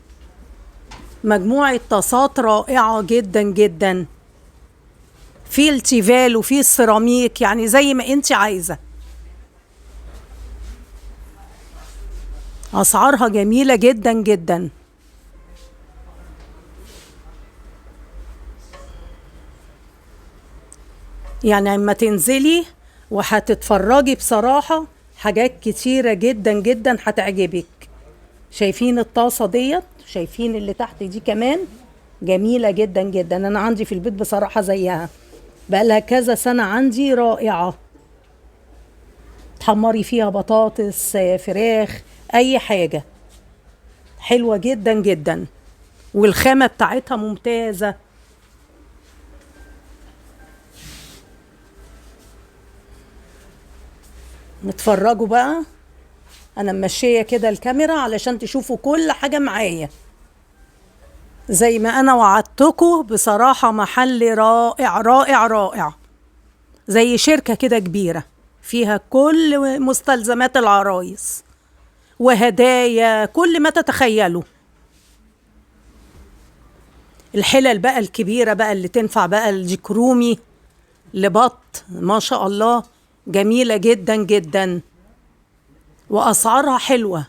مجموعة طاسات رائعة جدا جدا، في التيفال وفي السيراميك، يعني زي ما انت عايزة. اسعارها جميلة جدا جدا. يعني اما تنزلي وهتتفرجي بصراحة حاجات كتيرة جدا جدا هتعجبك. شايفين الطاسة ديت؟ شايفين اللي تحت دي كمان جميلة جدا جدا. انا عندي في البيت بصراحة زيها بقالها كذا سنة عندي، رائعة. تحمري فيها بطاطس، فراخ، اي حاجة، حلوة جدا جدا، والخامة بتاعتها ممتازة. نتفرجوا بقى، انا ماشيه كده الكاميرا علشان تشوفوا كل حاجه معايا. زي ما انا وعدتكم بصراحه محل رائع رائع رائع، زي شركه كده كبيره فيها كل مستلزمات العرايس وهدايا كل ما تتخيلوا. الحلل بقى الكبيره بقى اللي تنفع بقى الديك رومي لبط، ما شاء الله جميله جدا جدا، واسعارها حلوه،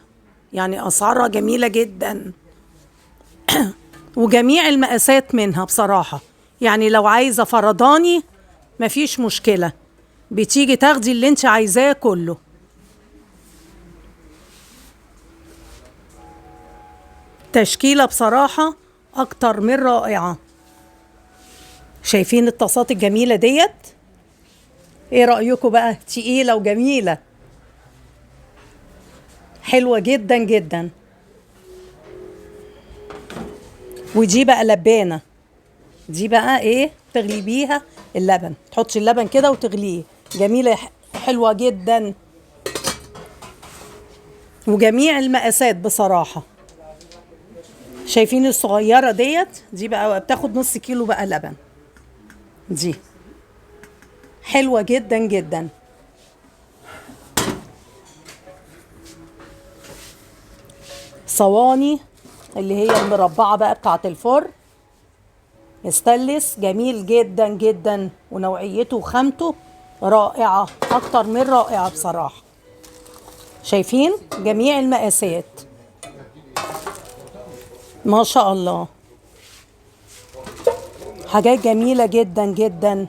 يعني اسعارها جميله جدا. وجميع المقاسات منها بصراحه، يعني لو عايزه فرداني مفيش مشكله، بتيجي تاخدي اللي انت عايزاه كله. تشكيله بصراحه اكتر من رائعه. شايفين الطاسات الجميله ديت؟ ايه رايكم بقى؟ تقيله وجميله، حلوه جدا جدا. ودي بقى لبانه، دي بقى ايه؟ تغلي بيها اللبن، تحطي اللبن كده وتغليه، جميله حلوه جدا. وجميع المقاسات بصراحه. شايفين الصغيره ديت؟ دي بقى بتاخد نص كيلو بقى لبن، دي حلوه جدا جدا. صواني اللي هي المربعه بقى بتاعت الفرن، ستانلس، جميل جدا جدا، ونوعيته وخامته رائعه اكتر من رائعه بصراحه. شايفين جميع المقاسات، ما شاء الله، حاجات جميله جدا جدا.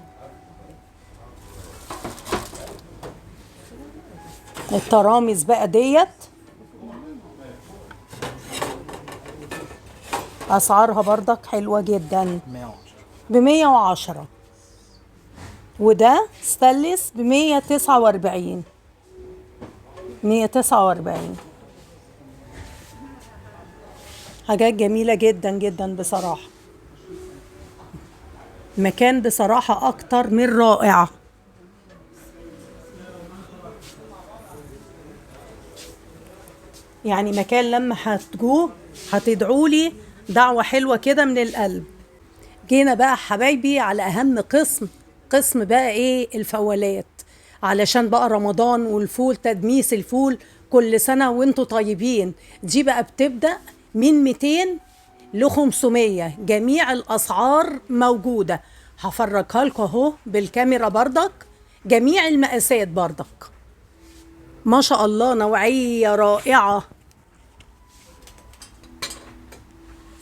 الترامس بقى ديت اسعارها بردك حلوه جدا، ب110. وده ستانلس ب149، 149. حاجات جميله جدا جدا بصراحه. مكان بصراحه اكتر من رائع. يعني مكان لما هتجوه هتدعوا لي دعوة حلوة كده من القلب. جينا بقى حبايبي على أهم قسم، قسم بقى إيه؟ الفولات، علشان بقى رمضان والفول، تدميس الفول كل سنة وانتوا طيبين. دي بقى بتبدأ من 200 ل 500، جميع الأسعار موجودة. هفرجها لكم اهو بالكاميرا بردك، جميع المقاسات بردك. ما شاء الله، نوعية رائعة.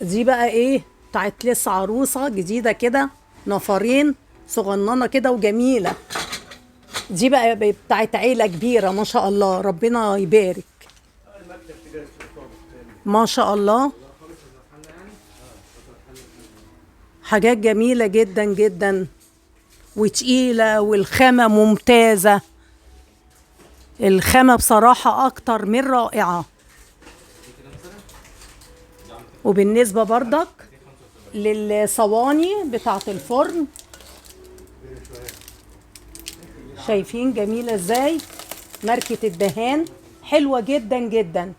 دي بقى ايه؟ بتاعت لسه عروسة جديدة كده، نفرين، صغننة كده وجميلة. دي بقى بتاعت عيلة كبيرة ما شاء الله، ربنا يبارك. ما شاء الله، حاجات جميلة جدا جدا وتقيلة، والخامة ممتازة. الخامة بصراحة أكتر من رائعة. وبالنسبة بردك للصواني بتاعت الفرن، شايفين جميلة ازاي؟ ماركة الدهان حلوة جدا جدا،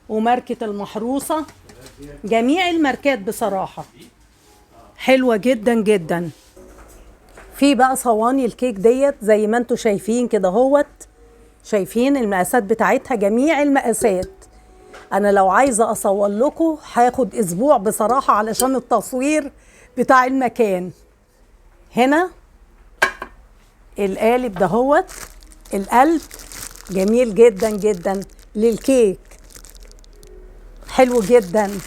وماركة المحروسة، جميع الماركات بصراحة حلوة جدا جدا. في بقى صواني الكيك ديت زي ما انتوا شايفين كده هوت، شايفين المقاسات بتاعتها، جميع المقاسات. انا لو عايزة اصور لكم هاخد اسبوع بصراحة علشان التصوير بتاع المكان. هنا القالب دهوت، القلب جميل جدا جدا للكيك، حلو جدا.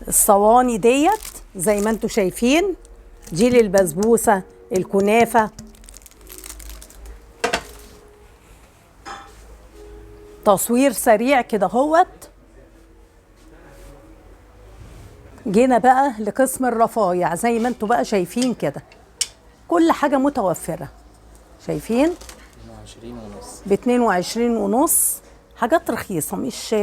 الصواني ديت زي ما انتوا شايفين، دي للبسبوسة، الكنافة. تصوير سريع كده هوت. جينا بقى لقسم الرفايع زي ما انتوا بقى شايفين كده، كل حاجة متوفرة. شايفين ب 22 ونص، حاجات رخيصة، مش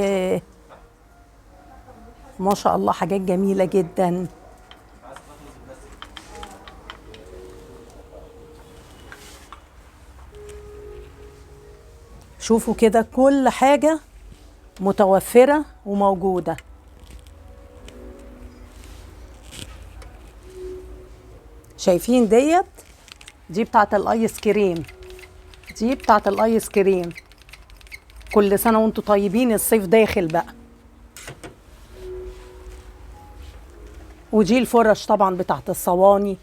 ما شاء الله، حاجات جميلة جدا. شوفوا كده كل حاجة متوفرة وموجودة. شايفين ديت؟ دي بتاعت الايس كريم، دي بتاعت الايس كريم. كل سنة وانتوا طيبين، الصيف داخل بقى. ودي الفرش طبعا بتاعت الصواني،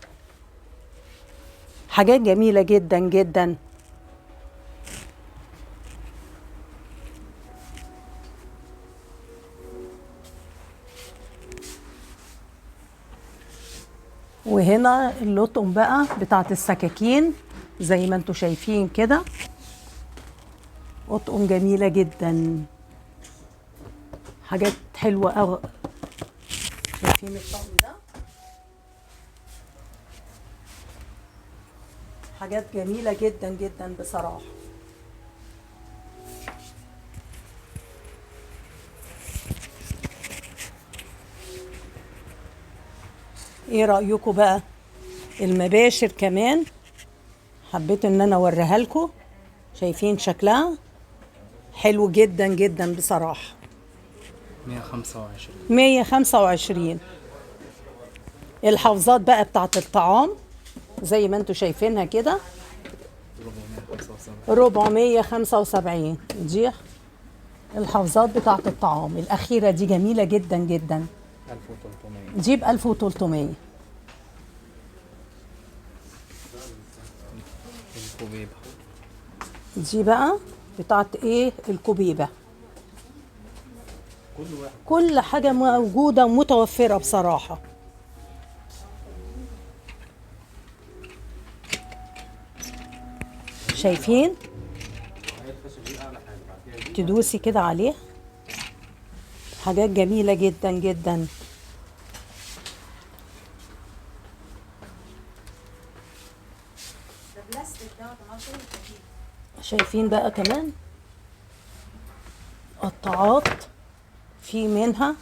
حاجات جميلة جدا جدا. وهنا اللطم بقى بتاعت السكاكين زي ما انتوا شايفين كده، اطقم جميلة جدا، حاجات حلوة قوي. شايفين الطقم ده؟ حاجات جميلة جدا جدا بصراحة. ايه رأيكم بقى؟ المباشر كمان حبيت ان انا اوريها لكم. شايفين شكلها حلو جدا جدا بصراحة. 125. الحافظات بقى بتاعت الطعام زي ما انتوا شايفينها كده، 475. دي الحافظات بتاعت الطعام الأخيرة دي جميلة جدا جدا. 1300. دي ب 1300. الكوبيبة دي بقى بتاعت ايه؟ الكوبيبة. كل حاجة موجودة ومتوفرة بصراحة. شايفين؟ تدوسي كده عليه، حاجات جميلة جدا جدا. شايفين بقى كمان قطاعات، في منها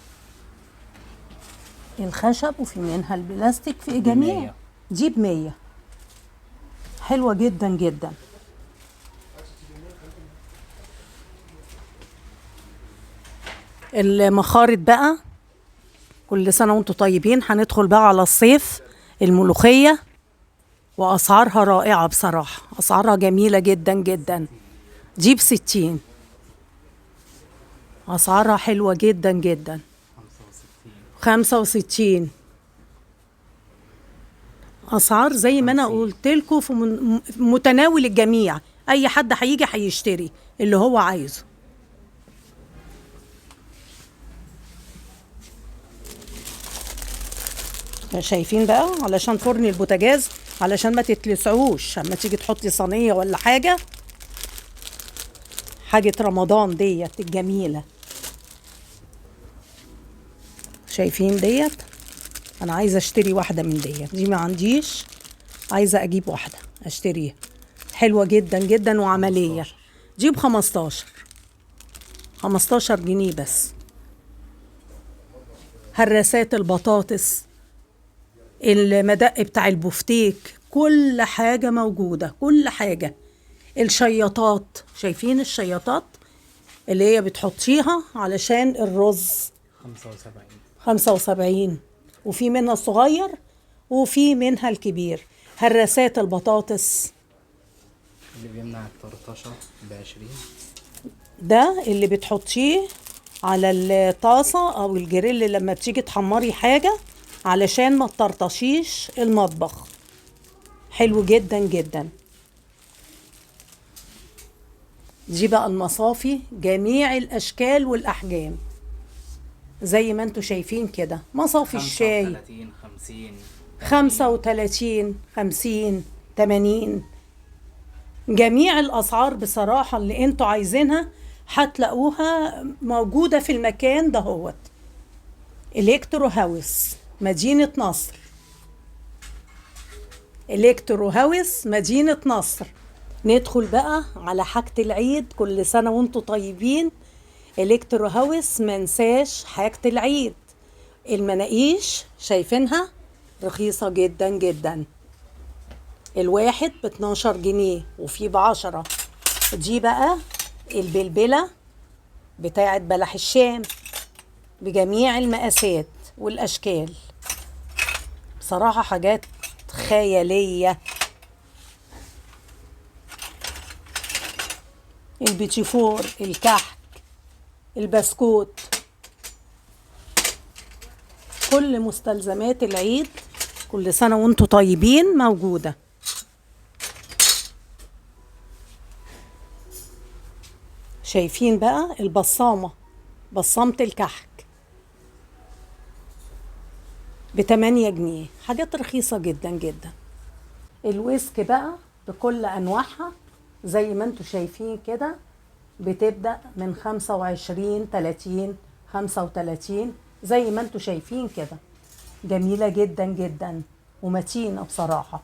الخشب وفي منها البلاستيك، في جميع. دي ب100، حلوة جدا جدا. المخارط بقى كل سنة وانتم طيبين، هندخل بقى على الصيف. الملوخية وأسعارها رائعة بصراحة، أسعارها جميلة جدا جدا. دي ب60، أسعارها حلوة جدا جدا. 65، أسعار زي ما أنا قلت لكم في متناول الجميع، أي حد هيجي هيشتري اللي هو عايزه. شايفين بقى علشان فرن البوتاجاز، علشان ما تتلسعوش اما تيجي تحطي صينية ولا حاجة. حاجة رمضان ديت الجميلة، شايفين ديت؟ انا عايزة اشتري واحدة من دي ما عنديش، عايزة اجيب واحدة اشتريها، حلوة جدا جدا وعملية. دي ب15، 15 جنيه بس. هراسات البطاطس، المدق بتاع البفتيك، كل حاجة موجودة، كل حاجة. الشياطات، شايفين الشياطات اللي هي بتحطيها علشان الرز؟ 75. 75، وفي منها الصغير وفي منها الكبير. هراسات البطاطس اللي بيمنع الطرطشة ب20. ده اللي بتحطيه على الطاسة أو الجريل لما بتيجي تحمري حاجة علشان ما تطرطشيش المطبخ، حلو جدا جدا. دي بقى المصافي جميع الأشكال والأحجام زي ما انتوا شايفين كده. مصافي الشاي 35 50 35 50 80، جميع الأسعار بصراحة اللي انتوا عايزينها هتلاقوها موجودة في المكان ده. هوت إلكترو هاوس مدينة نصر، إلكترو هاوس مدينة نصر. ندخل بقى على حاجة العيد، كل سنة وانتوا طيبين. إلكترو هاوس منساش حاجة العيد. المناقيش شايفينها رخيصة جدا جدا، الواحد ب12 جنيه وفي ب10. دي بقى البلبلة بتاعت بلح الشام بجميع المقاسات والأشكال، بصراحة حاجات خيالية. البيتيفور، الكحك، البسكوت، كل مستلزمات العيد كل سنة وانتوا طيبين موجودة. شايفين بقى البصامة، بصامة الكحك ب8 جنيه، حاجات رخيصة جدا جدا. الويسك بقى بكل أنواعها زي ما انتوا شايفين كده، بتبدأ من 25 30 35 زي ما انتوا شايفين كده، جميلة جدا جدا ومتينة بصراحة،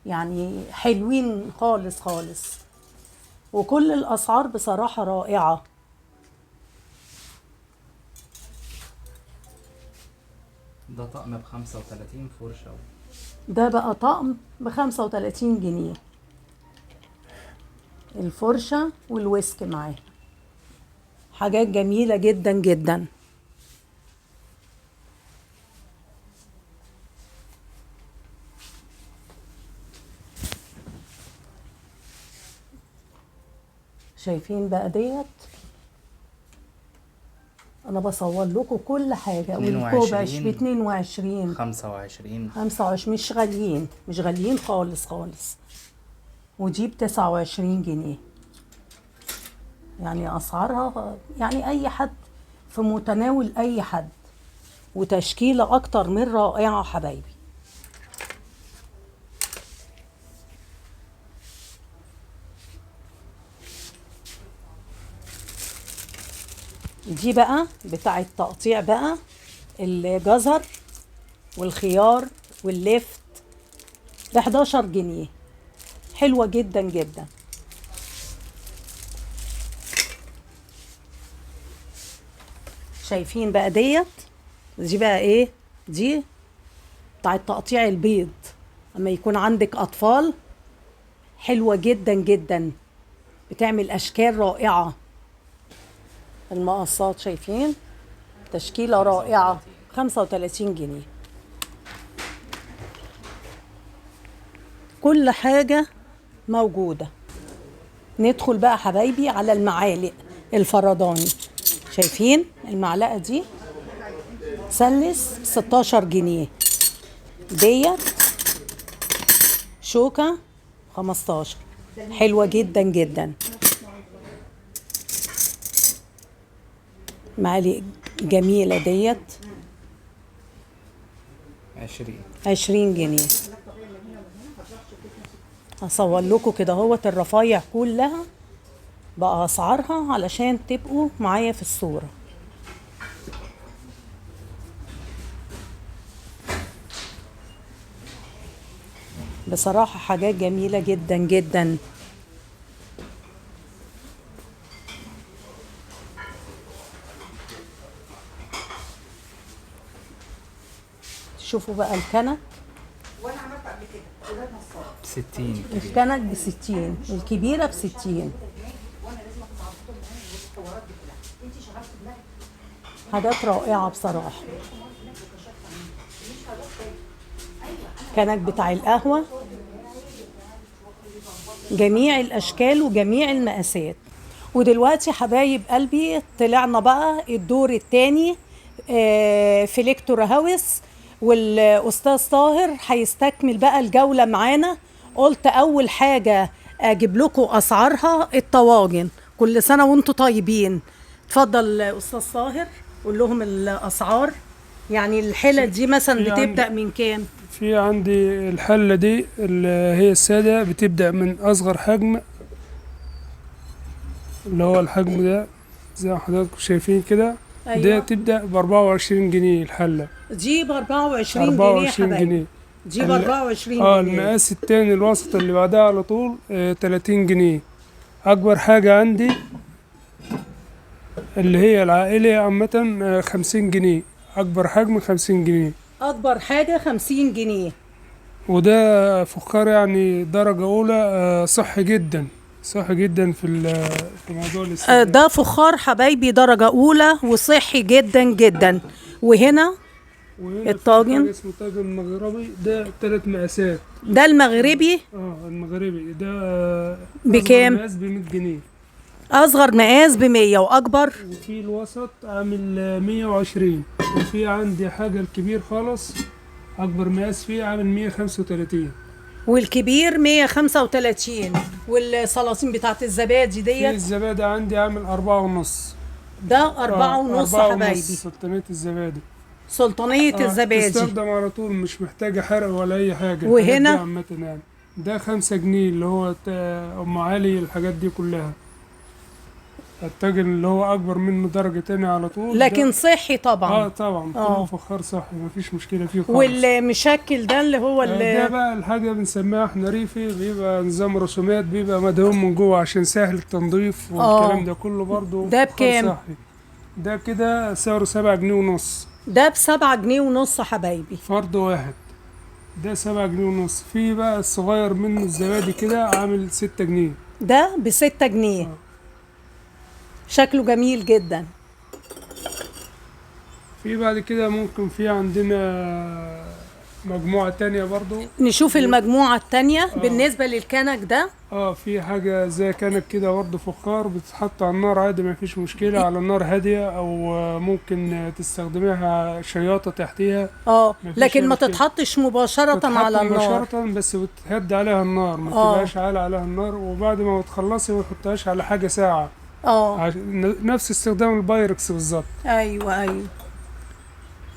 يعني حلوين خالص خالص، وكل الأسعار بصراحة رائعة. ده طقم ب35 فرشة. ده بقى طقم ب35 جنيه، الفرشة والويسك معاها، حاجات جميلة جدا جدا. شايفين بقى ديت، انا بصور لكم كل حاجة. والكوبش ب22 25 25، مش غاليين، مش غاليين خالص خالص. ودي ب29 جنيه، يعني اسعارها يعني اي حد في متناول اي حد، وتشكيلة اكتر من رائعة حبايبي. دي بقى بتاع التقطيع بقى، الجزر والخيار واللفت ب11 جنيه، حلوة جدا جدا. شايفين بقى ديت؟ دي بقى ايه؟ دي بتاع تقطيع البيض اما يكون عندك اطفال، حلوة جدا جدا، بتعمل اشكال رائعة. المقصات شايفين تشكيلة رائعة، 35 جنيه. كل حاجة موجودة. ندخل بقى حبايبي على المعالق الفرداني. شايفين المعلقة دي سلس 16 جنيه، ديت شوكة 15. حلوة جدا جدا. معالق جميلة ديت 20 جنيه. هصور لكم كده اهوت الرفايع كلها بأسعارها علشان تبقوا معايا في الصورة. بصراحة حاجات جميلة جدا جدا. شوفوا بقى الكنك. 60. الكنك ب60، الكبيرة ب60. حاجات رائعة بصراحة. كنك بتاع القهوة جميع الأشكال وجميع المقاسات. ودلوقتي حبايب قلبي طلعنا بقى الدور الثاني في ليكتور هاوس، والأستاذ طاهر هيستكمل بقى الجولة معانا. قلت أول حاجة أجيب لكم أسعارها الطواجن. كل سنة وانتم طيبين. اتفضل أستاذ طاهر قول لهم الأسعار. يعني الحلة دي مثلا بتبدأ من كام؟ في عندي الحلة دي اللي هي السادة بتبدأ من أصغر حجم، اللي هو الحجم ده زي ما حضراتكم شايفين كده. أيوة. ده تبدأ ب24 جنيه الحلة. دي ب 24 جنيه 24 حبايبي. جنيه. دي ب 24 جنيه. المقاس التاني الوسط اللي بعدها على طول 30 جنيه. أكبر حاجة عندي اللي هي العائلية عامة 50 جنيه. أكبر حجم 50 جنيه. أكبر حاجة 50 جنيه. وده فخار يعني درجة أولى، صحي جدا صحي جدا في موضوع الاستهلاك. ده فخار حبايبي درجة أولى وصحي جدا جدا. وهنا الطاجن اسمه طاجن مغربي، ده 3 مقاسات. ده المغربي. المغربي ده بكام؟ مقاس ب100 جنيه. أصغر مقاس ب100 وأكبر. وفي الوسط عامل 120. وفي عندي حاجة الكبير خالص أكبر مقاس فيه عامل 135. والكبير 135. والسلاطين بتاعت الزبادي في ديت الزبادي عندي عامل 4.5. ده 4.5 حبايبي. سلطانية الزبادي. سلطانية الزبادي تستخدم على طول، مش محتاجة حرق ولا أي حاجة. وهنا عامة يعني ده 5 جنيه اللي هو أم علي الحاجات دي كلها. الطاجن اللي هو أكبر منه درجة تانية على طول، لكن صحي طبعا. طبعا كله فخار صحي، مفيش مشكلة فيه خالص. والمشكل ده اللي هو ده بقى الحاجة بنسميها احنا ريفي، بيبقى نظام رسومات، بيبقى مدهون من جوه عشان سهل التنظيف والكلام ده كله برضه. ده بكام؟ صحي. ده كده سعره 7 جنيه ونص. ده ب7 جنيه ونص حبايبي. فرد واحد ده 7 جنيه ونص. في بقى الصغير منه الزبادي كده عامل 6 جنيه. ده ب6 جنيه. شكله جميل جدا. في بعد كده ممكن في عندنا مجموعة تانية برضو. نشوف المجموعة التانية. بالنسبة للكنك ده في حاجة زي كنك كده برضه فخار، بتتحط على النار عادي ما فيش مشكلة، على النار هادية، او ممكن تستخدميها شياطة تحتيها. لكن ما تتحطش مباشرة على النار. مباشرة، بس بتهدي عليها النار، ما تبقاش عالة عليها النار. وبعد ما تخلصي ما تحطهاش على حاجة ساعة. نفس استخدام البايركس بالظبط. ايوه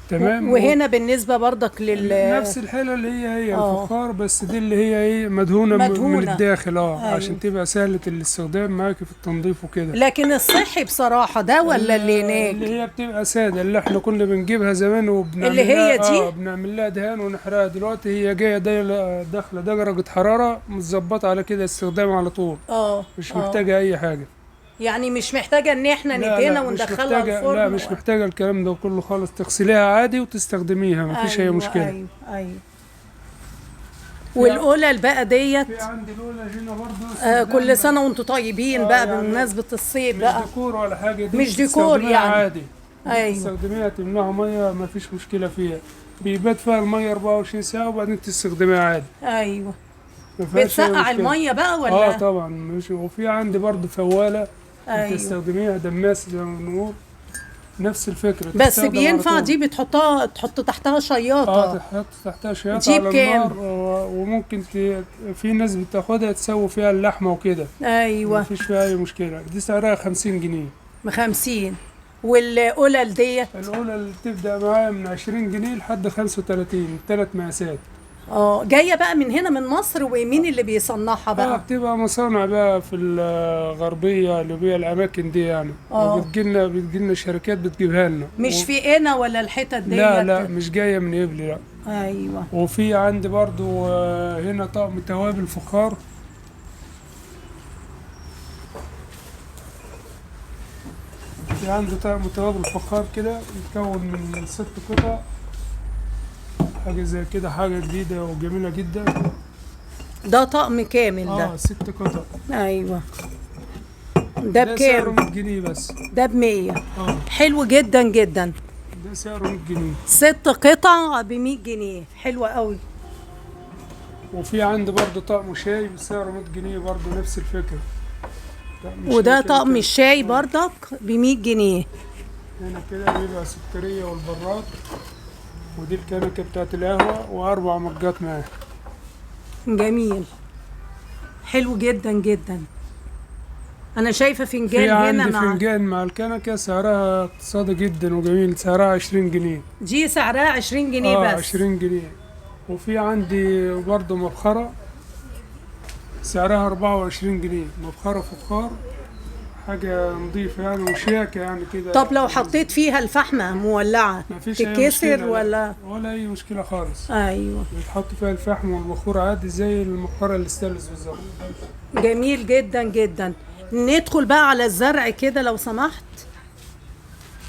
تمام. وهنا بالنسبة برضك نفس الحيلة اللي هي الفخار، بس دي اللي هي مدهونة من الداخل. عشان تبقى سهلة الاستخدام معاكي في التنظيف وكده. لكن الصحي بصراحة ده ولا اللي هناك؟ اللي هي بتبقى سادة، اللي احنا كنا بنجيبها زمان وبنعمل اللي هي دي بنعمل لها دهان ونحرقها. دلوقتي هي جاية داخلة درجة حرارة متظبطة على كده استخدام على طول. مش محتاجة أي حاجة. يعني مش محتاجة ان احنا ندهنها وندخلها الفرن. لا مش محتاجة الكلام ده كله خالص. تغسليها عادي وتستخدميها، مفيش أي مشكلة. أيوة. والقلل بقى ديت في عندي القلل هنا برضه كل سنة وانتم طيبين بقى يعني بمناسبة الصيف بقى. مش ديكور ولا حاجة، دي مش ديكور يعني عادي. تستخدميها تملاها مية، مفيش مشكلة فيها. بيبات فيها المية 24 ساعة وبعدين تستخدميها عادي. ايوه ما فيهاش أي بتسقع مشكلة. الميه بقى ولا؟ طبعا مش. وفي عندي برضه فواله ايوه. بتستخدميها دماس زي ما بنقول، نفس الفكره. بس تستخدم على بينفع طول. دي تحط تحتها شياطه؟ تحط تحتها شياطه تجيب على كام؟ النار، وممكن في ناس بتاخدها تسوي فيها اللحمه وكده. ايوه. مفيش فيها اي مشكله. دي سعرها 50 جنيه. ب50. والقلل ديت؟ الاولى اللي بتبدا معايا من 20 جنيه لحد 35، 3 مقاسات. جايه بقى من هنا من مصر، ومين اللي بيصنعها بقى؟ بتبقى مصانع بقى في الغربيه اللي هي الاماكن دي يعني. بتجيلنا شركات بتجيبها لنا. مش في قنا ولا الحتت ديت؟ لا مش جايه من قبل، لا. ايوه. وفي عندي برضو هنا طقم توابل فخار. في عندي طقم توابل فخار كده يتكون من 6 قطع. حاجة زي كده، حاجة جديدة وجميلة جدا. ده طقم كامل ده؟ 6 قطع. ايوه. ده ده سعره بكام؟ 100 جنيه بس. ده ب100. حلو جدا جدا. ده سعره 100 جنيه. 6 قطع ب100 جنيه، حلوة قوي. وفي عندي برضو طقم شاي بسعره 100 جنيه برضو، نفس الفكرة. وده طقم الشاي بردك ب100 جنيه. هنا كده بيبقى سكرية والبراد، ودي الكنكة بتاعت القهوة، و4 مجات معاها. جميل، حلو جدا جدا. انا شايفه فنجان في هنا عندي فنجان مع الكنكه سعرها اقتصادي جدا وجميل، سعرها 20 جنيه. دي سعرها 20 جنيه بس؟ 20 جنيه. وفي عندي برضه مبخره سعرها 24 جنيه، مبخره فخار، حاجه نظيفه يعني وشياكه يعني كده. طب لو حطيت فيها الفحمه مولعه تتكسر ولا اي مشكله خالص؟ ايوه. بتحط فيها الفحم والبخور عادي زي المبخره الاستانلس بالظبط. جميل جدا جدا. ندخل بقى على الزرع كده لو سمحت.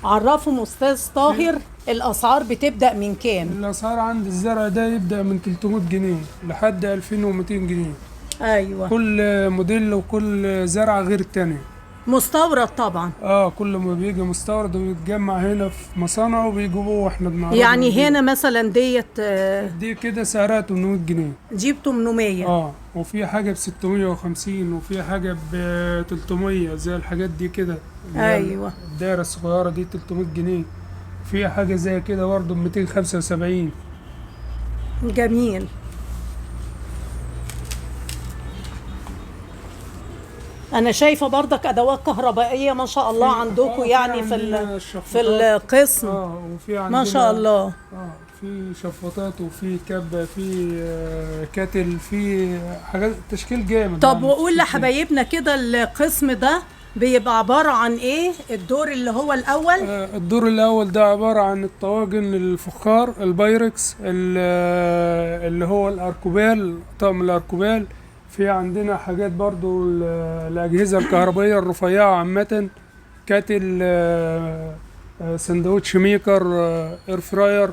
عرفهم استاذ طاهر الاسعار بتبدا من كام؟ الاسعار عند الزرع ده يبدا من 300 جنيه لحد 2200 جنيه. ايوه. كل موديل وكل زرعه غير التانية. مستورد طبعا؟ كل ما بيجي مستورد ويتجمع هنا في مصانع وبيجيبوه واحنا بنعرضه. يعني هنا مثلا ديت دي كده سعرها 800 جنيه. دي ب800. وفي حاجه ب650 وفي حاجه ب300 زي الحاجات دي كده. ايوه. الدايره الصغيره دي 300 جنيه. في حاجه زي كده برضه ب 275. جميل. انا شايفه برضك ادوات كهربائيه ما شاء الله عندكم يعني في القسم. وفي عندنا ما شاء الله. في شفاطات وفي كبه، في كاتل، في حاجات تشكيل جامد. طب وقول لحبايبنا كده القسم ده بيبقى عباره عن ايه؟ الدور اللي هو الاول؟ الدور الاول ده عباره عن الطواجن الفخار البايركس اللي هو الاركوبال، طقم الاركوبال. في عندنا حاجات برضو الأجهزة الكهربائية الرفيعة عامة، كاتل، سندوتش ميكر، اير فراير،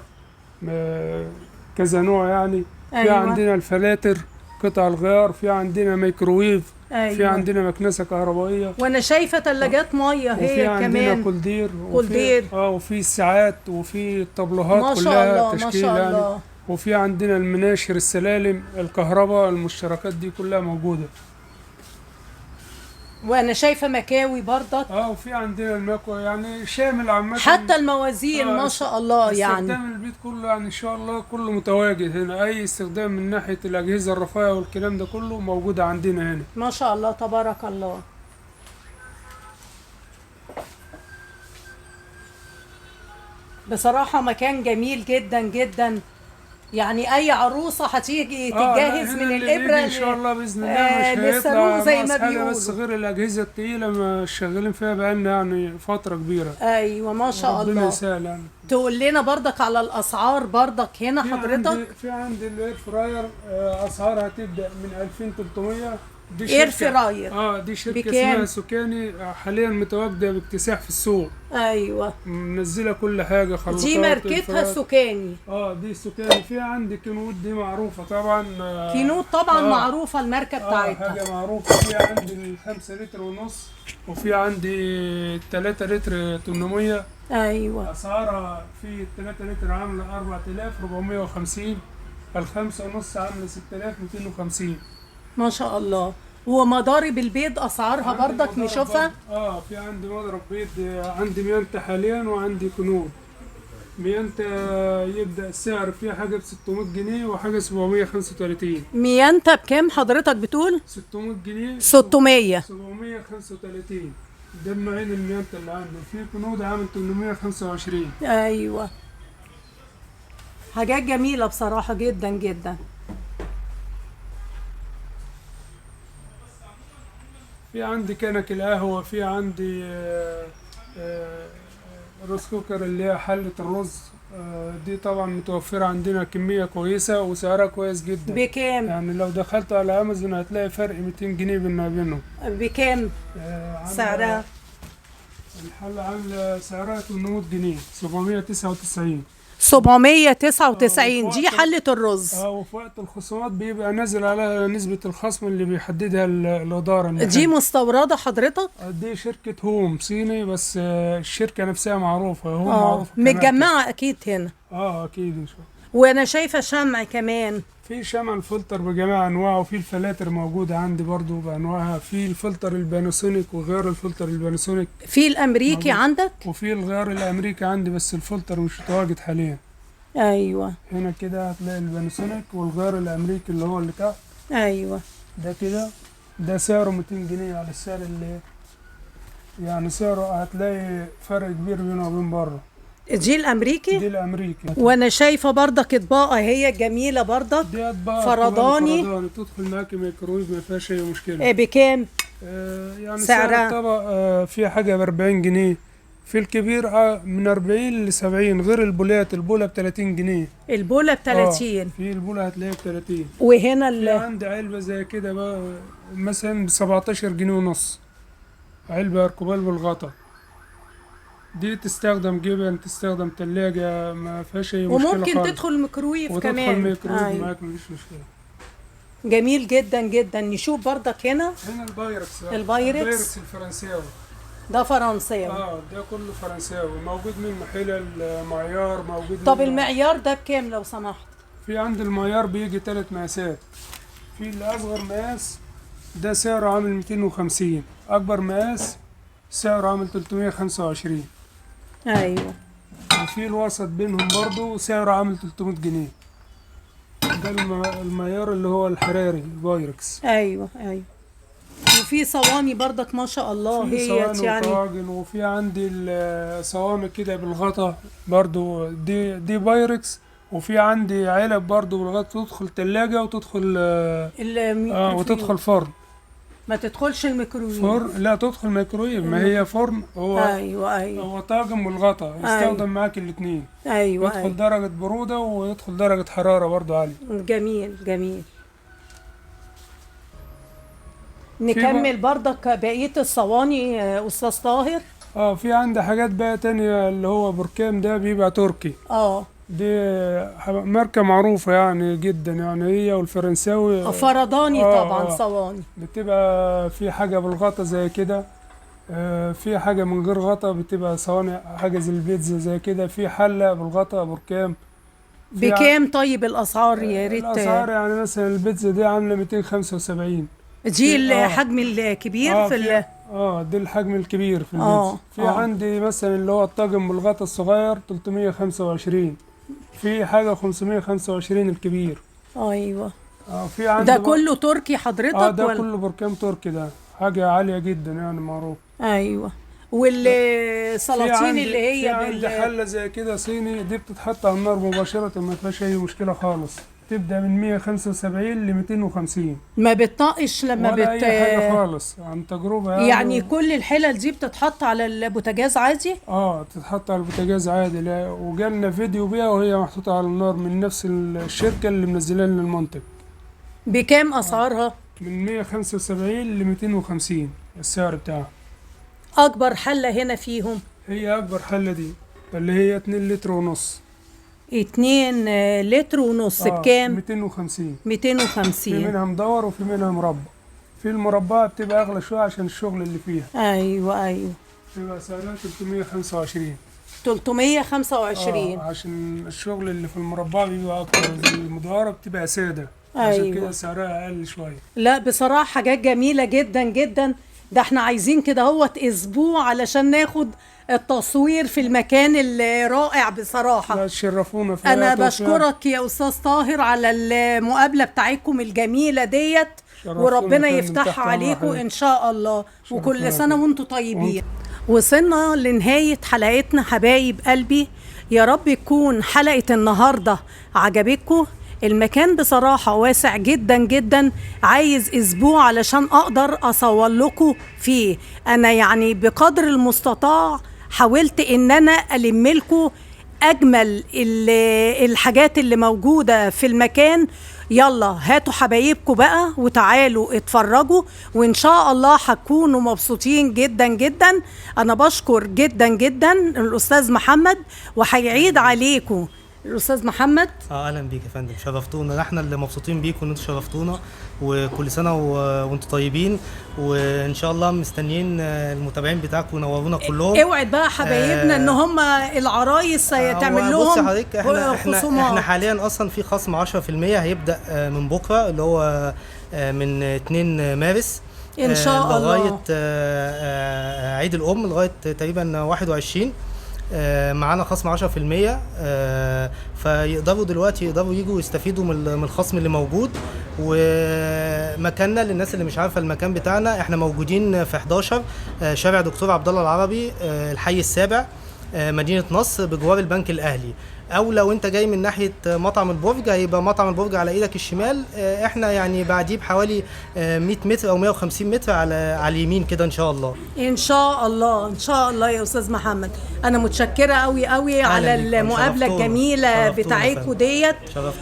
كذا نوع يعني. أيوة. في عندنا الفلاتر، قطع الغيار، في عندنا ميكروويف. أيوة. في عندنا مكنسة كهربائية. وانا شايفة ثلاجات مية هي وفي عندنا كمان كولدير. كولدير. وفي الساعات وفي الطبلوهات ما شاء كلها الله تشكيل ما شاء يعني. الله. وفي عندنا المناشر، السلالم، الكهرباء، المشتركات دي كلها موجودة. وانا شايفة مكاوي برضك. وفي عندنا المكوى يعني شامل عامة. حتى الموازين ما شاء الله يعني. استخدام البيت كله يعني ان شاء الله كله متواجد هنا. اي استخدام من ناحية الاجهزة الرفاهية والكلام ده كله موجود عندنا هنا. ما شاء الله تبارك الله. بصراحة مكان جميل جدا جدا. يعني اي عروسه هتيجي تجهز من الابره ان شاء الله باذن الله مش للصاروخ زي ما بيقولوا. بس غير الاجهزه الثقيله ما شغالين فيها بقالنا يعني فتره كبيره. ايوه ما شاء الله. ربنا يسهل يعني. تقول لنا برضك على الاسعار برضك هنا حضرتك؟ في عندي الاير فراير اسعارها تبدا من 2300. دي اير فراير. دي شركه اسمها سوكاني، حاليا متواجده باكتساح في السوق. ايوه. منزله كل حاجه، خلاطات. دي ماركتها سوكاني. دي سوكاني. في عندي كينود، دي معروفه طبعا. كينود طبعا معروفه الماركه بتاعتها. حاجه معروفه. في عندي 5 لتر ونص، وفي عندي 3 لتر 800. ايوه. اسعارها في 3 لتر عامله 4450، ال5 ونص عامله 6250. ما شاء الله. ومضارب البيض اسعارها برضك عندي نشوفها. اه في عندي مضرب بيض، عندي ميانتا حاليا وعندي كنود. ميانتا يبدأ السعر فيها حاجة ب 600 جنيه وحاجة 735. ميانتا بكام حضرتك بتقول؟ 600 جنيه 600. 735. ده النوعين الميانتا اللي عنده. في كنود عامل 825. ايوه، حاجات جميله بصراحه جدا جدا. في عندي كنك القهوة، في عندي روز كوكر اللي هي حلة الرز. دي طبعا متوفرة عندنا كمية كويسة وسعرها كويس جدا. بكام؟ يعني لو دخلت على امازون هتلاقي فرق 200 جنيه بيننا وبينهم. بكام سعرها؟ الحلة عاملة سعرها 800 جنيه 799. 799 دي حله الرز. وفي وقت الخصومات بيبقى نازل على نسبة الخصم اللي بيحددها الإدارة. دي مستورده حضرتك؟ دي شركة هوم صيني، بس الشركة نفسها معروفة. هوم معروفة متجمعه اكيد هنا. أكيد إن شاء الله. وانا شايفه شمع كمان. في شمع الفلتر بجميع أنواعه، وفي الفلاتر موجودة عندي برضو بأنواعها. في الفلتر الباناسونيك وغير الفلتر الباناسونيك. في الامريكي موجود. عندك؟ وفي الغير الأمريكي عندي، بس الفلتر مش متواجد حاليا. ايوه هنا كده هتلاقي الباناسونيك والغير الأمريكي اللي هو اللي تحت. ايوه. ده كده ده سعره 200 جنيه على السعر اللي يعني سعره هتلاقي فرق كبير بينه وبين بره. دي الامريكي؟ دي الامريكي. وانا شايفه برضك اطباقها هي جميله برضك. دي اطباق فرداني. تدخل معاكي ميكرويف ما فيهاش اي مشكله. بكام؟ يعني سعرها؟ سعر الطبق فيها حاجه ب 40 جنيه. في الكبير من 40 ل 70. غير البولات، البوله ب 30 جنيه. البوله ب 30. في البوله هتلاقيها ب 30. وهنا في عندي علبه زي كده بقى مثلا ب 17 جنيه ونص. علبه اركوبال بالغطا. دي تستخدم جبن، تستخدم تلاجة، ما فيهاش اي مشكله وممكن خالص. تدخل ميكرويف وتدخل كمان. ميكرويف أيوة. معاك مفيش مشكله. جميل جدا جدا. نشوف برضك هنا. هنا البايركس. البايركس الفرنساوي. ده فرنساوي. ده كله فرنساوي. موجود منه حلل معيار، موجود طب منه. المعيار ده بكام لو سمحت؟ في عند المعيار بيجي 3 مقاسات. في الاصغر مقاس ده سعره عامل 250. اكبر مقاس سعره عامل 325. ايوه. وفي الوسط بينهم برضو سعره عامل 300 جنيه. ده المعيار اللي هو الحراري البايركس. ايوه ايوه. وفي صواني برضك ما شاء الله. في هي صواني يعني وطواجن. وفي عندي الصواني كده بالغطا برضو. دي بايركس. وفي عندي علب برضو بالغطا، تدخل تلاجة وتدخل وتدخل فرن. ما تدخلش الميكرويف. فرن لا، تدخل ميكرويف. ما هي فرن. هو ايوه ايوه. هو طاجن بالغطا يستخدم معاك الاثنين. ايوه يدخل أيوة. درجة برودة ويدخل درجة حرارة برضو عالية. جميل جميل. نكمل برضك بقية الصواني أستاذ طاهر. في عندي حاجات بقى تانية اللي هو بركام. ده بيبقى تركي. دي ماركة معروفة يعني جدا، يعني هي والفرنساوي. فرداني طبعا. صواني بتبقى في حاجة بالغطا زي كده. في حاجة من غير غطا بتبقى صواني، حاجة زي البيتزا زي كده. في حلة بالغطا بركام. بكام طيب الأسعار يا ريت؟ الأسعار يعني مثلا البيتزا دي عاملة 275. دي الحجم الكبير في دي الحجم الكبير في البيتزا. في عندي مثلا اللي هو الطاجن بالغطا الصغير 325. في حاجة 525 الكبير. ايوه. في عندي ده كله تركي حضرتك؟ ده كله بركام تركي. ده حاجة عالية جدا يعني معروف. ايوه. والسلاطين اللي هي في عندي حلة زي كده صيني. دي بتتحط على النار مباشرة، ما فيهاش أي مشكلة خالص. تبدأ من 175 ل 250. ما بتناقش لما ولا أي حاجة خالص عن تجربة يعني كل الحلل دي بتتحط على البوتاجاز عادي؟ تتحط على البوتاجاز عادي. لا، وجالنا فيديو بيها وهي محطوطة على النار من نفس الشركة اللي منزلة لنا المنتج. بكام أسعارها؟ من 175 ل 250 السعر بتاعها. أكبر حلة هنا فيهم؟ هي أكبر حلة دي اللي هي 2 لتر ونص. 2 لتر ونص. بكام؟ 250. 250. في منها مدور وفي منها مربع. في المربعة بتبقى أغلى شوية عشان الشغل اللي فيها. أيوة أيوة. بتبقى سعرها 325. 325. عشان الشغل اللي في المربعة بيبقى أكتر. المدورة بتبقى سادة. عشان أيوة. كده سعرها اقل شويه. لا بصراحة حاجات جميلة جدا جدا. ده احنا عايزين كده هوت اسبوع علشان ناخد التصوير في المكان الرائع بصراحة. لا تشرفونا في انا الوقت والفعل. بشكرك يا استاذ طاهر على المقابلة بتاعتكم الجميلة ديت، شرفتونا وربنا يا فندم، يفتحها تحت أمر عليكم حضرتك. ان شاء الله، وكل شرفتونا سنة يا وانتم طيبين. وصلنا لنهاية حلقتنا حبايب قلبي، يا رب تكون حلقة النهاردة عجبتكم. المكان بصراحة واسع جدا جدا، عايز اسبوع علشان اقدر اصور لكم فيه. انا يعني بقدر المستطاع حاولت ان انا الم لكم اجمل الحاجات اللي موجودة في المكان. يلا هاتوا حبايبكم بقى وتعالوا اتفرجوا، وان شاء الله هتكونوا مبسوطين جدا جدا. انا بشكر جدا جدا الاستاذ محمد، وهيعيد عليكم الاستاذ محمد. اهلا بيك يا فندم، شرفتونا. احنا اللي مبسوطين بيكم ان انتوا شرفتونا، وكل سنه وانتوا طيبين، وان شاء الله مستنيين المتابعين بتاعكم ينورونا كلهم. اوعد بقى حبايبنا ان هم العرايس تعمل بص لهم حضرتك، احنا خصومات. حاليا اصلا في خصم 10% هيبدا من بكره، اللي هو من 2 مارس ان شاء الله لغايه عيد الام، لغايه تقريبا 21. معانا خصم 10%، فيقدروا دلوقتي يجوا يستفيدوا من الخصم اللي موجود. ومكاننا للناس اللي مش عارفه المكان بتاعنا، احنا موجودين في 11 شارع دكتور عبد الله العربي، الحي السابع، مدينه نصر، بجوار البنك الاهلي. او لو انت جاي من ناحيه مطعم البرج، هيبقى مطعم البرج على ايدك الشمال، احنا يعني بعديه بحوالي 100 متر او 150 متر على اليمين كده ان شاء الله. ان شاء الله ان شاء الله يا استاذ محمد. انا متشكره قوي قوي على المقابله الجميله بتاعتكم ديت،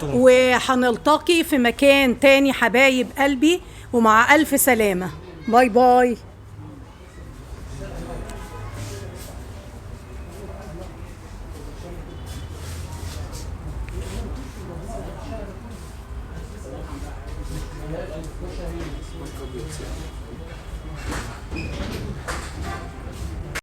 وهنلتقي في مكان تاني حبايب قلبي، ومع الف سلامه. باي باي.